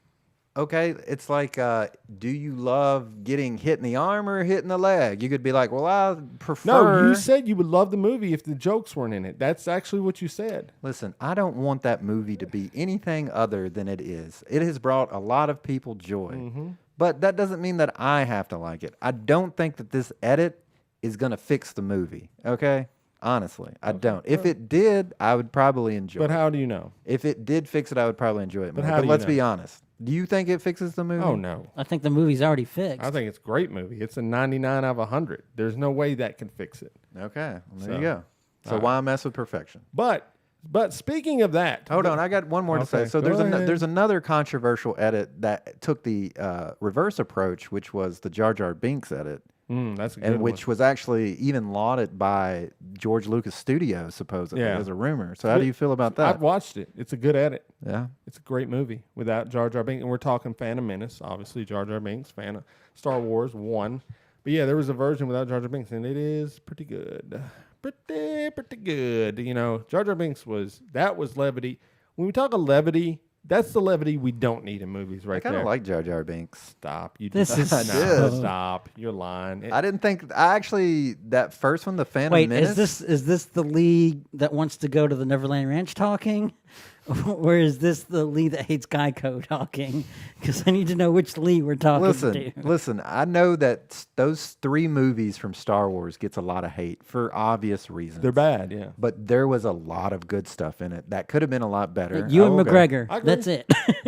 Okay, it's like, do you love getting hit in the arm or hit in the leg? You could be like, well, I prefer... No, you said you would love the movie if the jokes weren't in it. That's actually what you said. Listen, I don't want that movie to be anything other than it is. It has brought a lot of people joy. Mm-hmm. But that doesn't mean that I have to like it. I don't think that this edit is going to fix the movie, okay? Honestly, I don't. If it did, I would probably enjoy it. But how do you know? If it did fix it, I would probably enjoy it more. how But do you let's know? be honest. Do you think it fixes the movie? Oh, no. I think the movie's already fixed. I think it's a great movie. It's a 99 out of 100. There's no way that can fix it. Okay, well, there So, you go. So all why mess with perfection? But speaking of that. Hold on, I got one more to say. Okay, So go ahead. there's another controversial edit that took the reverse approach, which was the Jar Jar Binks edit. That's a good And one. which was actually even lauded by George Lucas Studios, supposedly, Yeah. as a rumor. So how do you feel about that? I've watched it. It's a good edit. Yeah. It's a great movie without Jar Jar Binks. And we're talking Phantom Menace, obviously. Jar Jar Binks, fan of Star Wars 1. But yeah, there was a version without Jar Jar Binks, and it is pretty good. Pretty good. You know, Jar Jar Binks that was levity. When we talk of levity, that's the levity we don't need in movies right I kind there. of like Jar Jar Binks. Stop. You This just, is no, so- stop. You're lying. I didn't think that first one, the Phantom Wait, Menace. is this the league that wants to go to the Neverland Ranch talking? Or is this the league that hates Geico talking? Because I need to know which league we're talking to. Listen. I know that those 3 movies from Star Wars gets a lot of hate for obvious reasons. They're bad, yeah. But there was a lot of good stuff in it that could have been a lot better. You I and will go. McGregor. I agree. That's it.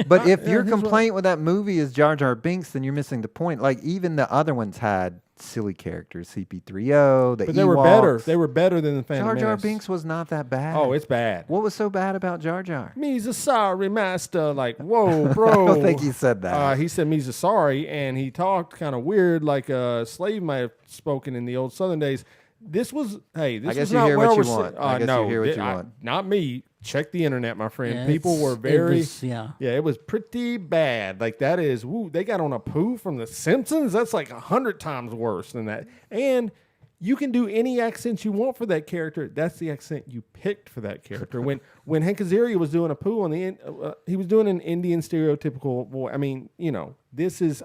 But if Yeah, your here's what- complaint with that movie is Jar Jar Binks, then you're missing the point. Like even the other ones had silly characters, CP3O, the But they were better. Ewoks. They were better than the Phantom Jar Jar Menace. Binks was not that bad. Oh, it's bad. What was so bad about Jar Jar? Me's a sorry master. Like, whoa, bro. I don't think he said that. He said me's a sorry, and he talked kind of weird, like a slave might have spoken in the old Southern days. This was, hey, this I guess was you not hear well what you received. want. I guess no, you hear what you I- want. Not me. Check the internet, my friend. Yeah, People were it very, was- yeah. it was pretty bad. Like that is, woo, they got on a poo from The Simpsons. That's like 100 times worse than that. And you can do any accent you want for that character. That's the accent you picked for that character. When Hank Azaria was doing a poo on the end, he was doing an Indian stereotypical voice. I mean, you know,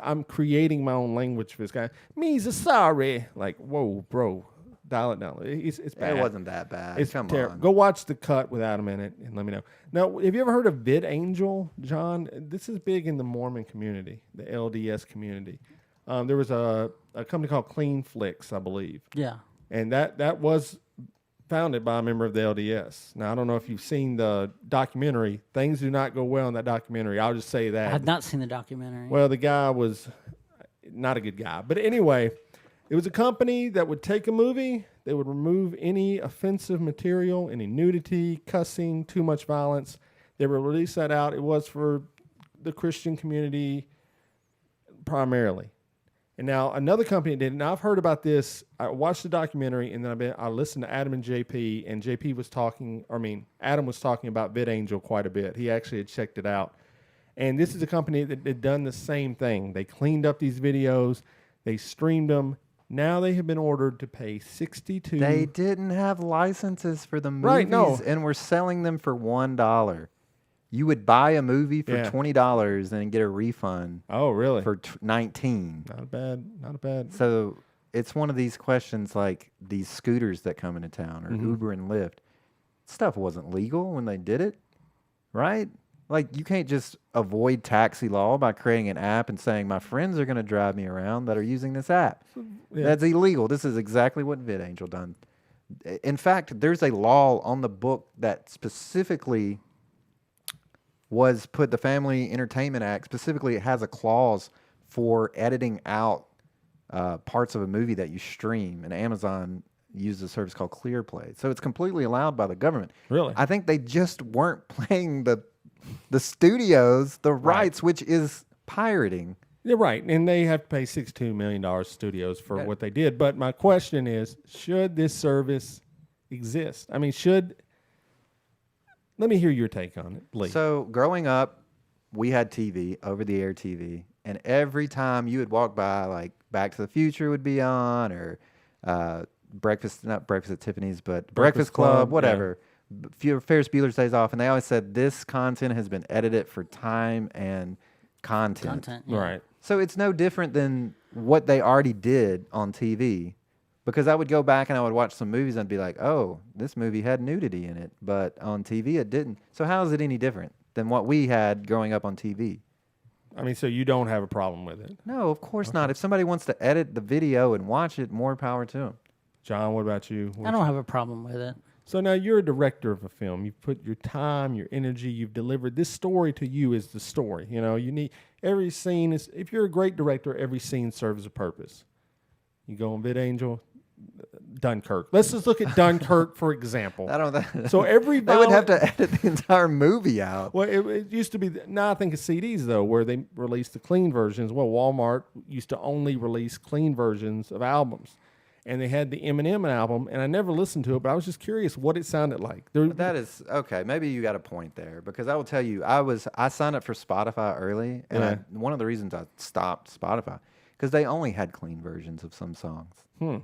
I'm creating my own language for this guy. Me's a sorry. Like, whoa, bro, dial it down. It's bad. It wasn't that bad. It's Come terrible. on. Go watch the cut without him in it and let me know. Now, have you ever heard of VidAngel, John? This is big in the Mormon community, the LDS community. There was a company called Clean Flicks, I believe. Yeah. And that was founded by a member of the LDS. Now, I don't know if you've seen the documentary. Things do not go well in that documentary. I'll just say I that. have not seen the documentary. Well, the guy was not a good guy. But anyway, it was a company that would take a movie, they would remove any offensive material, any nudity, cussing, too much violence. They would release that out. It was for the Christian community primarily. And now another company did, and I've heard about this. I watched the documentary, and then I listened to Adam and JP, and JP was talking, Adam was talking about VidAngel quite a bit. He actually had checked it out. And this is a company that had done the same thing. They cleaned up these videos, they streamed them. Now they have been ordered to pay $62. They didn't have licenses for the movies, Right, no. and we're selling them for $1. You would buy a movie for Yeah. $20 and get a refund Oh, really? for $19. Not a bad. So it's one of these questions like these scooters that come into town or Uber and Lyft. Stuff wasn't legal when they did it, right? Like you can't just avoid taxi law by creating an app and saying my friends are going to drive me around that are using this app. Yeah. That's illegal. This is exactly what VidAngel done. In fact, there's a law on the book that specifically was put, the Family Entertainment Act, specifically it has a clause for editing out parts of a movie that you stream, and Amazon uses a service called ClearPlay. So it's completely allowed by the government. Really? I think they just weren't playing the studios the rights, which is pirating. You're right. And they have to pay $62 million to studios for what they did. But my question is, should this service exist? I mean, let me hear your take on it, Lee. So growing up, we had TV, over-the-air TV, and every time you would walk by, like Back to the Future would be on, or not Breakfast at Tiffany's, but Breakfast Club, whatever. Ferris Bueller's Days Off, and they always said this content has been edited for time and content. Yeah. Right. So it's no different than what they already did on TV. Because I would go back and I would watch some movies and I'd be like, oh, this movie had nudity in it, but on TV it didn't. So how is it any different than what we had growing up on TV? I mean, so you don't have a problem with it? No, of course not. If somebody wants to edit the video and watch it, more power to them. John, what about you? I don't have a problem with it. So now you're a director of a film. You've put your time, your energy, you've delivered this story to you is the story. You know, you need every scene is. If you're a great director, every scene serves a purpose. You go on VidAngel, Dunkirk. Let's just look at Dunkirk for example. I don't. So every they would have to edit the entire movie out. Well, it used to be. Now I think of CDs though, where they released the clean versions. Well, Walmart used to only release clean versions of albums. And they had the Eminem album, and I never listened to it, but I was just curious what it sounded like. That is okay. Maybe you got a point there because I will tell you, I signed up for Spotify early, and one of the reasons I stopped Spotify because they only had clean versions of some songs, and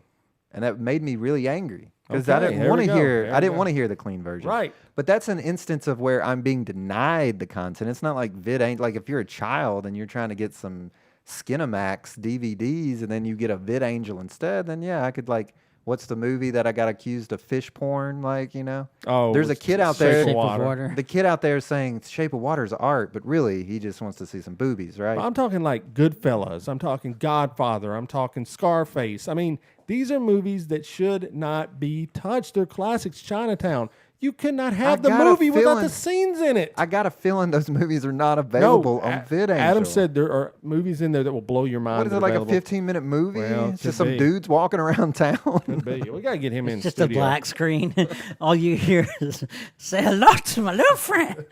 that made me really angry because I didn't want to hear. I didn't want to hear the clean version, right? But that's an instance of where I'm being denied the content. It's not like VidAngel. Like if you're a child and you're trying to get some Skinamax DVDs and then you get a VidAngel instead, then yeah, I could like, what's the movie that I got accused of fish porn? Like, you know, there's a kid out there. Shape of Water. The kid out there saying Shape of Water is art, but really he just wants to see some boobies, right? I'm talking like Goodfellas. I'm talking Godfather. I'm talking Scarface. I mean, these are movies that should not be touched. They're classics. Chinatown. You cannot have the movie without the scenes in it. I got a feeling those movies are not available on VidAngel. Adam said there are movies in there that will blow your mind. What is it, like a 15-minute movie? Well, it's just some dudes walking around town. Could be. We got to get him in Just studio. a black screen. All you hear is, say hello to my little friend.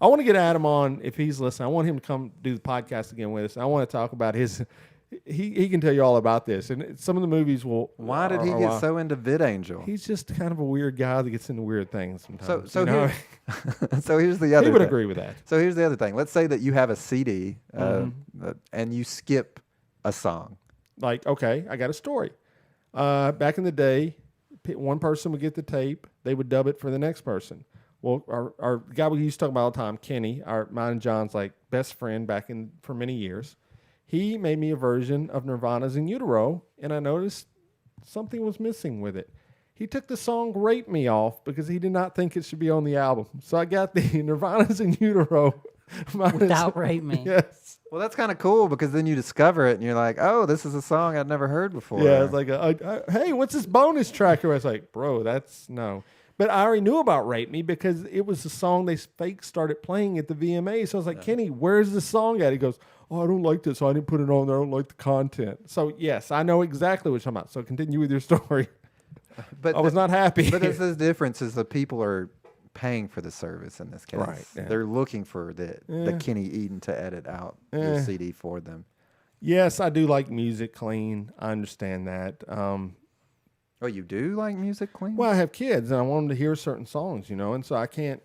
I want to get Adam on if he's listening. I want him to come do the podcast again with us. I want to talk about his... He can tell you all about this, and some of the movies will. Why did he get so into VidAngel? He's just kind of a weird guy that gets into weird things sometimes. So here's the other. He would thing. agree with that. So here's the other thing. Let's say that you have a CD and you skip a song. Like, okay, I got a story. Back in the day, one person would get the tape. They would dub it for the next person. Well, our guy we used to talk about all the time, Kenny, mine and John's like best friend for many years. He made me a version of Nirvana's In Utero, and I noticed something was missing with it. He took the song Rape Me off because he did not think it should be on the album. So I got the Nirvana's In Utero. Without Rape Me. Yes. Well, that's kind of cool because then you discover it and you're like, oh, this is a song I'd never heard before. Yeah, it's like, hey, what's this bonus track? I was like, bro, that's no. But I already knew about Rape Me because it was the song they fake started playing at the VMA. So I was like, Kenny, where's the song at? He goes, oh, I don't like this, so I didn't put it on there. I don't like the content. So, yes, I know exactly what you're talking about. So continue with your story. But I was not happy. But the difference is the people are paying for the service in this case. Right, yeah. They're looking for the Kenny Eden to edit out the CD for them. Yes, I do like music clean. I understand that. Oh, you do like music clean? Well, I have kids, and I want them to hear certain songs, and so I can't,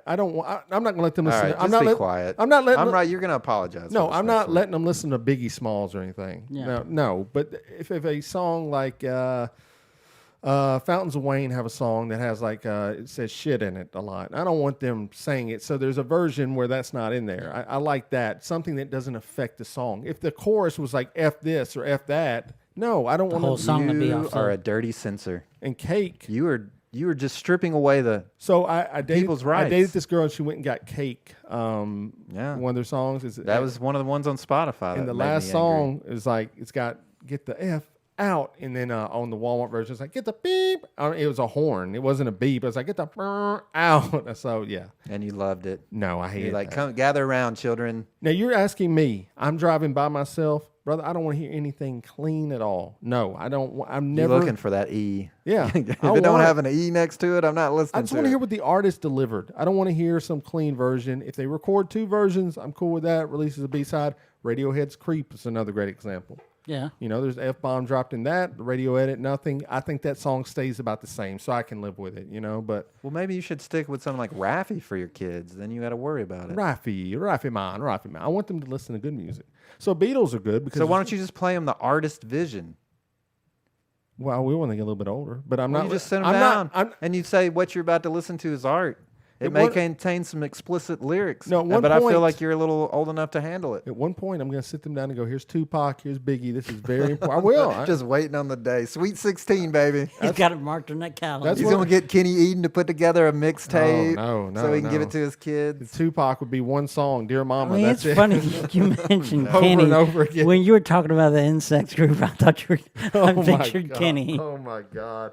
I don't want. I'm not going to let them listen. All right, I'm just not be quiet. I'm not letting. I'm right. You're going to apologize. No, I'm not letting them listen to Biggie Smalls or anything. Yeah. No. But if a song like Fountains of Wayne have a song that has like it says shit in it a lot, I don't want them saying it. So there's a version where that's not in there. I like that, something that doesn't affect the song. If the chorus was like F this or F that. No, I don't want whole song to be off. You are a dirty censor. And Cake. You are just stripping away the I dated, people's rights. I dated this girl, and she went and got Cake. One of their songs was one of the ones on Spotify. And the last song is like it's got get the F out, and then on the Walmart version it's like get the beep. It was a horn. It wasn't a beep. It was like get the out. So yeah. And you loved it. No, I hated You're like, that. come gather around, children. Now you're asking me. I'm driving by myself. Brother, I don't want to hear anything clean at all. No, I don't. I'm never You're looking for that E. Yeah. If it don't have an E next to it, I'm not listening I just want to hear what the artist delivered. I don't want to hear some clean version. If they record 2 versions, I'm cool with that. Releases a B-side. Radiohead's Creep is another great example. Yeah. There's an F-bomb dropped in that. The radio edit, nothing. I think that song stays about the same, so I can live with it, but... Well, maybe you should stick with something like Raffi for your kids. Then you got to worry about it. Raffi man. I want them to listen to good music. So Beatles are good because... So why don't you just play them the artist vision? Well, we want to get a little bit older, but I'm not... You just sit them down and you say what you're about to listen to is art. It may contain some explicit lyrics. No, at one but I point- feel like you're a little old enough to handle it. At one point, I'm going to sit them down and go, here's Tupac, here's Biggie. This is very important. I will. Just waiting on the day. Sweet 16, baby. He's got it marked on that calendar. That's He's what- going to get Kenny Eden to put together a mixtape so he can give it to his kids. Tupac would be one song, Dear Mama. I mean, that's it's it. funny you mentioned Over Kenny. and over again. When you were talking about the insects group, I thought you were. I pictured God. Kenny. Oh my God.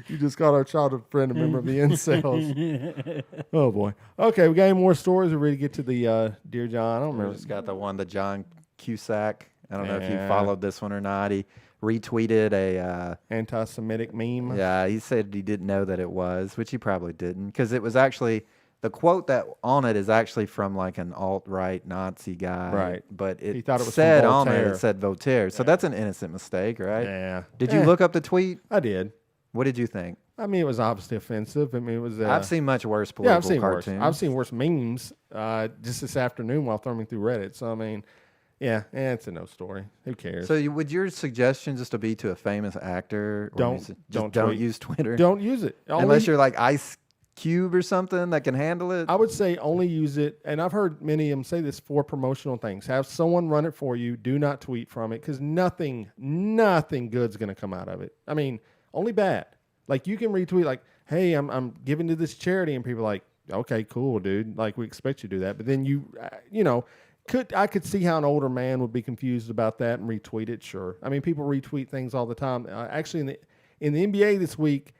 You just got our childhood friend a member of the Incels. Oh boy. Okay, we got any more stories? We're ready to get to the Dear John. I don't We remember. just got the one, the John Cusack. I don't know if you Yeah. followed this one or not. He retweeted a Anti-Semitic meme. yeah, he said he didn't know that it was, which he probably didn't, because it was actually the quote that on it is actually from like an alt-right Nazi guy, Right. But it He thought it was said from on it, Voltaire. it said Voltaire, so that's an innocent mistake, right? Yeah. Did you look up the tweet? I did. What did you think? I mean, it was obviously offensive. I mean, it was. I've seen much worse political yeah, I've seen cartoons. worse. I've seen worse memes just this afternoon while thumbing through Reddit. So I mean, yeah, it's a no story. Who cares? So would your suggestion just to be to a famous actor? Or Don't don't tweet. use Twitter. Don't use it Unless you're like Ice Cube or something that can handle it. I would say only use it, and I've heard many of them say this for promotional things. Have someone run it for you. Do not tweet from it because nothing good's going to come out of it. I mean, only bad. Like you can retweet like, "Hey, I'm giving to this charity," and people are like, "Okay, cool, dude. Like we expect you to do that." But then I could see how an older man would be confused about that and retweet it. Sure, I mean people retweet things all the time. Actually, in the NBA this week,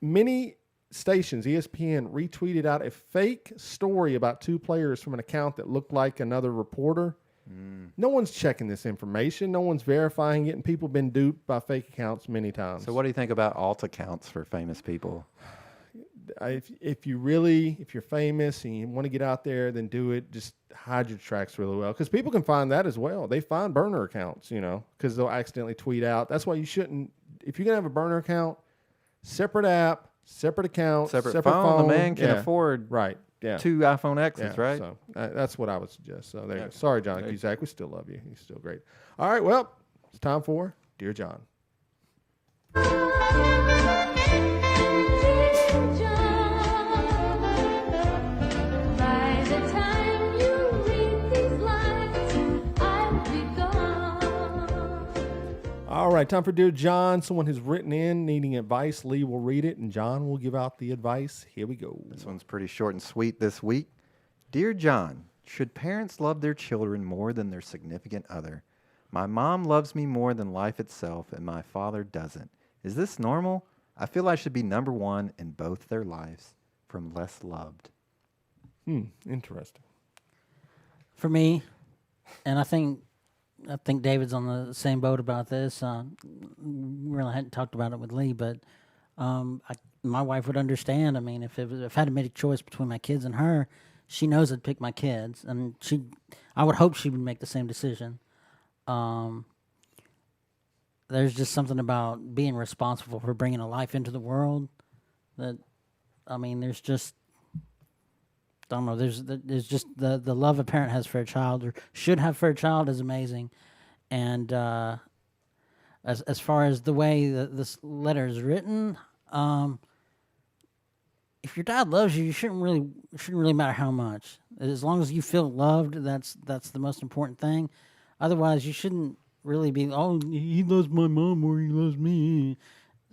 many stations, ESPN, retweeted out a fake story about two players from an account that looked like another reporter. No one's checking this information. No one's verifying it, and people have been duped by fake accounts many times. So what do you think about alt accounts for famous people? If you're famous and you want to get out there, then do it. Just hide your tracks really well because people can find that as well. They find burner accounts, because they'll accidentally tweet out. That's why you shouldn't. If you're gonna have a burner account, separate app, separate account, Separate phone. The man can Yeah. afford Right. Yeah. 2 iPhone X's, Yeah, right? So that's what I would suggest. So there you go. Sorry, John Cusack. We still love you. He's still great. All right. Well, it's time for Dear John. By the time you read these lines, I'll be gone. All right. Time for Dear John. Someone has written in needing advice. Lee will read it, and John will give out the advice. Here we go. This one's pretty short and sweet this week. Dear John, should parents love their children more than their significant other? My mom loves me more than life itself, and my father doesn't. Is this normal? I feel I should be number one in both their lives. From Less Loved. Interesting. For me, and I think David's on the same boat about this. We really hadn't talked about it with Lee, but my wife would understand. I mean, if I had to make a choice between my kids and her, she knows I'd pick my kids, and I would hope she would make the same decision. There's just something about being responsible for bringing a life into the world that, I mean, there's just, I don't know, there's just the love a parent has for a child or should have for a child is amazing. And as far as the way that this letter is written, if your dad loves you, it shouldn't really matter how much. As long as you feel loved, that's the most important thing. Otherwise, you shouldn't really be, oh, he loves my mom or he loves me.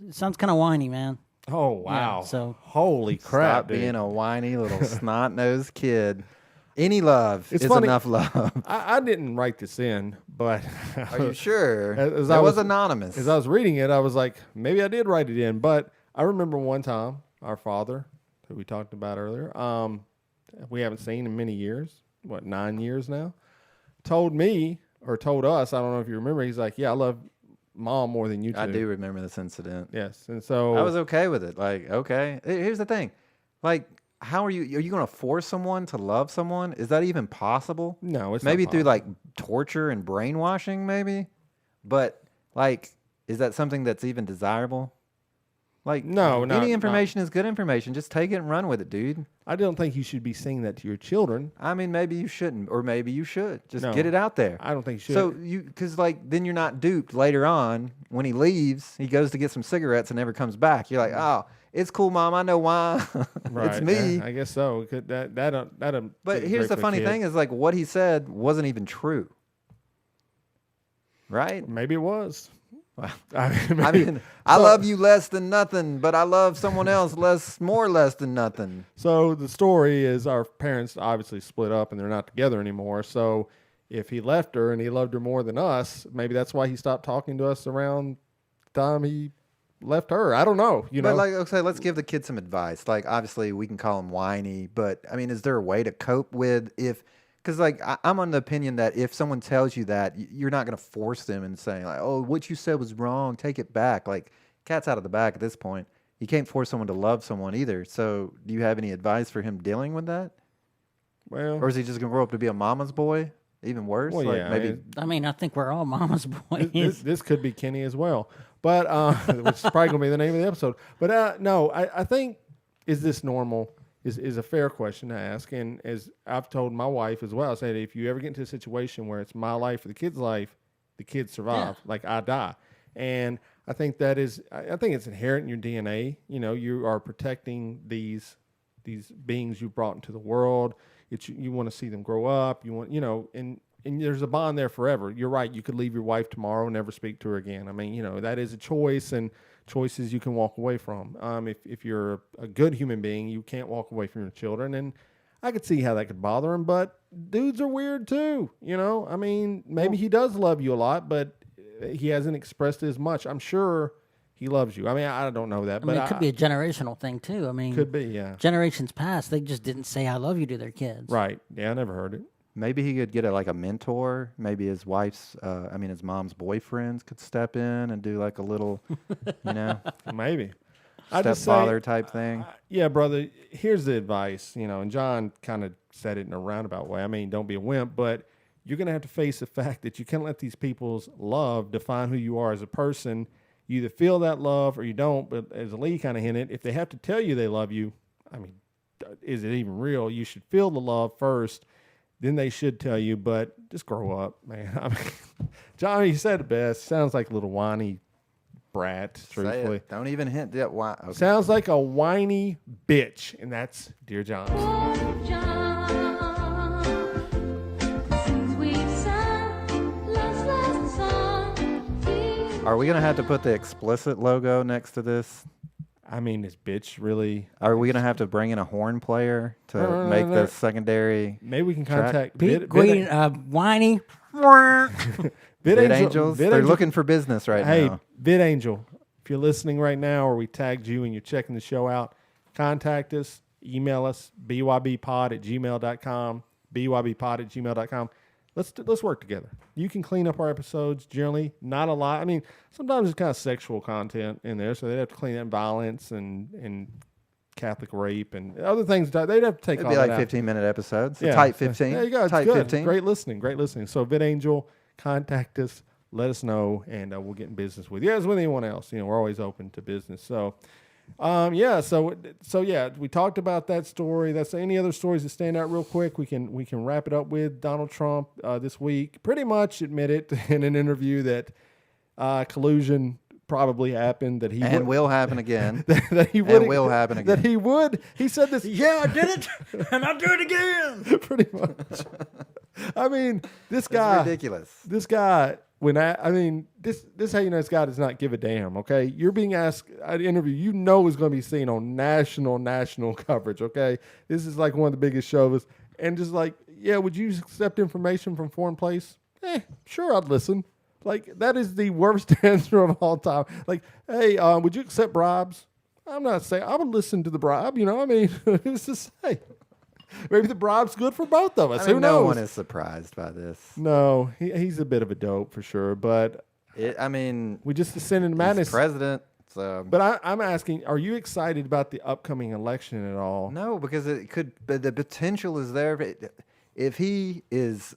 It sounds kind of whiny, man. Oh, wow. Yeah, so holy crap, Stop dude. being a whiny little snot-nosed kid. Any love It's is funny. enough love. I didn't write this in, but Are you sure? As That I was anonymous. As I was reading it, I was like, maybe I did write it in. But I remember one time, our father, who we talked about earlier, we haven't seen in many years, 9 years now, told me, or told us, I don't know if you remember, he's like, yeah, I love mom more than you two. I do remember this incident. Yes. And so I was okay with it. Like, okay. Here's the thing. Like, how are you going to force someone to love someone? Is that even possible? No, it's maybe not through possible. like torture and brainwashing, maybe. But like, is that something that's even desirable? Like, No, any information is good information. Just take it and run with it, dude. I don't think you should be saying that to your children. I mean, maybe you shouldn't, or maybe you should. Just No, get it out there. I don't think you should. So because like then you're not duped later on when he leaves. He goes to get some cigarettes and never comes back. You're like, oh, it's cool, Mom. I know why. Right, It's me. yeah, I guess so. But here's the funny thing is like what he said wasn't even true. Right? Maybe it was. Well, I mean, I love you less than nothing, but I love someone else more less than nothing. So the story is our parents obviously split up and they're not together anymore. So if he left her and he loved her more than us, maybe that's why he stopped talking to us around the time he left her. I don't know. But like, okay, let's give the kid some advice. Like, obviously, we can call him whiny, but I mean, is there a way to cope with because like I'm on the opinion that if someone tells you that, you're not going to force them and saying like, oh, what you said was wrong, take it back. Like, cat's out of the bag at this point. You can't force someone to love someone either. So, do you have any advice for him dealing with that? Well, or is he just going to grow up to be a mama's boy? Even worse. Well, like yeah, maybe. I think we're all mama's boys. This could be Kenny as well, but which is probably gonna be the name of the episode. But no, I think is this normal? Is a fair question to ask, and as I've told my wife as well, I said if you ever get into a situation where it's my life or the kid's life, the kids survive. Yeah. Like I die, and I think that is. I think it's inherent in your DNA. You know, you are protecting these beings you brought into the world. You want to see them grow up. You want, and there's a bond there forever. You're right. You could leave your wife tomorrow and never speak to her again. I mean, that is a choice, and choices you can walk away from. If you're a good human being, you can't walk away from your children, and I could see how that could bother him. But dudes are weird too. I mean, maybe he does love you a lot, but he hasn't expressed it as much. I'm sure he loves you. I mean, I don't know that, but it could be a generational thing too. I mean, could be, yeah. Generations past, they just didn't say "I love you" to their kids. Right? Yeah, I never heard it. Maybe he could get a mentor. Maybe his wife's, his mom's boyfriends could step in and do like a little, maybe stepfather type thing. Yeah, brother. Here's the advice. And John kind of said it in a roundabout way. I mean, don't be a wimp, but you're gonna have to face the fact that you can't let these people's love define who you are as a person. You either feel that love or you don't. But as Lee kind of hinted, if they have to tell you they love you, I mean, is it even real? You should feel the love first. Then they should tell you, but just grow up, man. I mean, John, you said it best. Sounds like a little whiny brat, truthfully. Say it. Don't even hint that why. Okay. Sounds like a whiny bitch, and that's Dear John. Are we going to have to put the explicit logo next to this? I mean, is bitch really? Are we going to have to bring in a horn player to make the secondary? Maybe we can contact whiny. Vid Angels. They're looking for business right now. Hey, Vid Angel, if you're listening right now or we tagged you and you're checking the show out, contact us, email us, bybpod@gmail.com, bybpod@gmail.com. Let's work together. You can clean up our episodes, generally, not a lot. I mean, sometimes it's kind of sexual content in there, so they'd have to clean up violence and Catholic rape and other things. They'd have to take all that out. It'd be like 15-minute episodes. Yeah. Type 15. There you go. It's type good. 15. Great listening. So VidAngel, contact us, let us know, and we'll get in business with you. As with anyone else, we're always open to business. So, So we talked about that story. That's any other stories that stand out real quick. We can wrap it up with Donald Trump this week. Pretty much admitted in an interview that collusion probably happened. That he will happen again. that he would will happen again. That he would. He said this. Yeah, I did it, and I'll do it again. Pretty much. I mean, this guy. It's ridiculous. This guy. This is how you know this guy does not give a damn, okay? You're being asked an interview is going to be seen on national coverage, okay? This is like one of the biggest shows. And just like, yeah, would you accept information from foreign place? Sure, I'd listen. Like, that is the worst answer of all time. Like, hey, would you accept bribes? I'm not saying, I would listen to the bribe, who's to say? Maybe the bribe's good for both of us. Who knows? No one is surprised by this. No, he's a bit of a dope for sure. But we just descend into madness. He's president. So, but I'm asking, are you excited about the upcoming election at all? No, because it could. The potential is there. If he is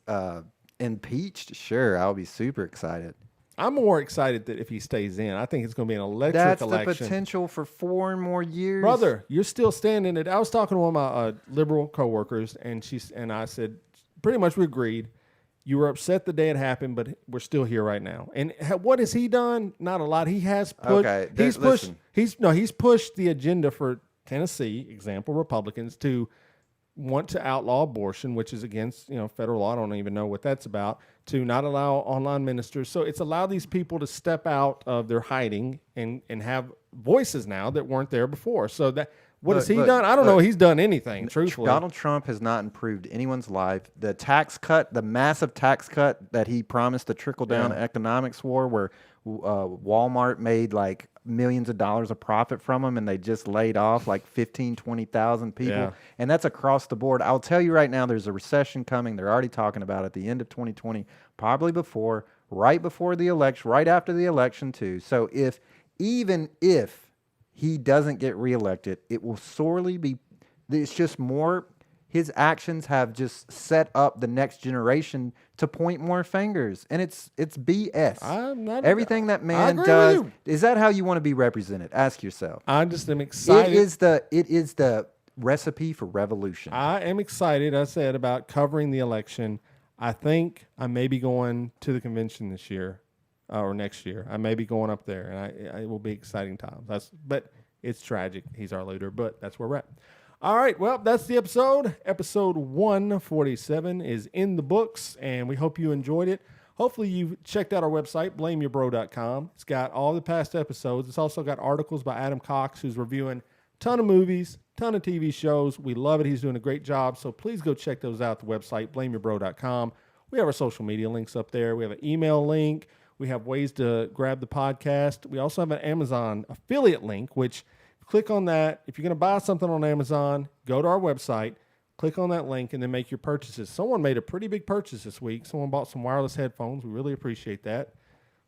impeached, sure, I'll be super excited. I'm more excited that if he stays in, I think it's going to be an electric election. That's the potential for 4 more years. Brother, you're still standing it. I was talking to one of my liberal coworkers, and I said, pretty much we agreed. You were upset the day it happened, but we're still here right now. And what has he done? Not a lot. He has pushed. Okay, He's pushed. listen. He's pushed the agenda for Tennessee, example, Republicans to want to outlaw abortion, which is against federal law. I don't even know what that's about. To not allow online ministers. So it's allowed these people to step out of their hiding and have voices now that weren't there before. So that. What has he done? I don't know. He's done anything, truthfully. Donald Trump has not improved anyone's life. The tax cut, the massive tax cut that he promised to trickle down economics war, where Walmart made like millions of dollars of profit from them, and they just laid off like 15, 20,000 people. Yeah. And that's across the board. I'll tell you right now, there's a recession coming. They're already talking about it at the end of 2020, probably right before the election, right after the election too. So even if he doesn't get reelected, it will sorely be, it's just more, his actions have just set up the next generation to point more fingers. And it's BS. Everything that man does, is that how you want to be represented? Ask yourself. I just am excited. It is the recipe for revolution. I am excited, I said, about covering the election. I think I may be going to the convention this year. Or next year. I may be going up there, and it will be exciting times. But it's tragic. He's our leader, but that's where we're at. All right, well, that's the episode. Episode 147 is in the books, and we hope you enjoyed it. Hopefully you've checked out our website, blameyourbro.com. It's got all the past episodes. It's also got articles by Adam Cox, who's reviewing a ton of movies, ton of TV shows. We love it. He's doing a great job, so please go check those out at the website, blameyourbro.com. We have our social media links up there. We have an email link. We have ways to grab the podcast. We also have an Amazon affiliate link, which click on that. If you're going to buy something on Amazon, go to our website, click on that link, and then make your purchases. Someone made a pretty big purchase this week. Someone bought some wireless headphones. We really appreciate that.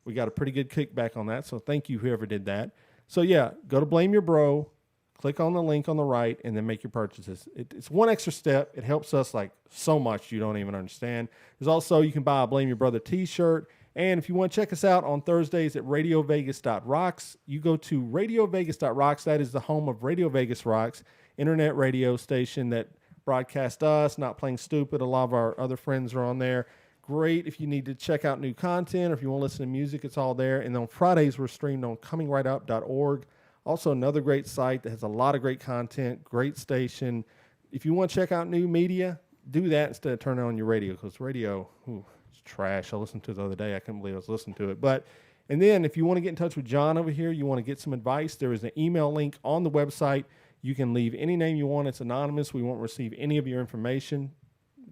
We got a pretty good kickback on that, so thank you whoever did that. So yeah, go to Blame Your Bro, click on the link on the right, and then make your purchases. It's one extra step. It helps us like so much you don't even understand. There's also, you can buy a Blame Your Brother t-shirt. And if you want to check us out on Thursdays at RadioVegas.rocks, you go to RadioVegas.rocks. That is the home of Radio Vegas Rocks, internet radio station that broadcasts us, Not Playing Stupid. A lot of our other friends are on there. Great if you need to check out new content or if you want to listen to music, it's all there. And on Fridays, we're streamed on ComingRightUp.org. Also another great site that has a lot of great content, great station. If you want to check out new media, do that instead of turning on your radio, because radio, it's trash. I listened to it the other day. I couldn't believe I was listening to it. And then if you want to get in touch with John over here, you want to get some advice, there is an email link on the website. You can leave any name you want. It's anonymous. We won't receive any of your information.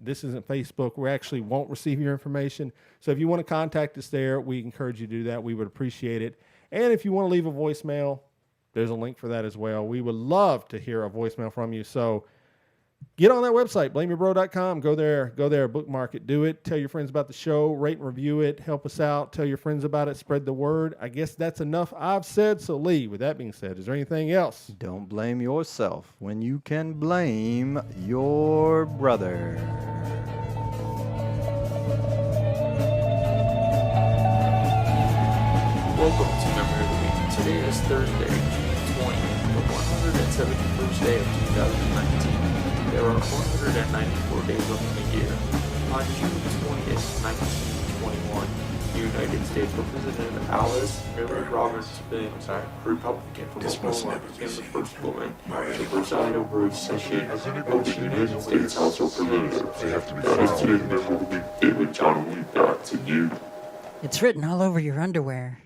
This isn't Facebook. We actually won't receive your information. So if you want to contact us there, we encourage you to do that. We would appreciate it. And if you want to leave a voicemail, there's a link for that as well. We would love to hear a voicemail from you. So get on that website, blameyourbro.com. Go there, bookmark it, do it. Tell your friends about the show, rate and review it, help us out, tell your friends about it, spread the word. I guess that's enough I've said. So Lee, with that being said, is there anything else? Don't blame yourself when you can blame your brother. Welcome to Memory of the Week. Today is Thursday, June 20th, the 171st day of 2019. There are 194 days left in the year. On June 20th, 1921, the United States Representative Alice Miller Roberts Spence, Republican from Oklahoma, became the first woman to preside over a session as the United States House of Representatives. That is today's Memory of the Week. David, John, we've got to you. It's written all over your underwear.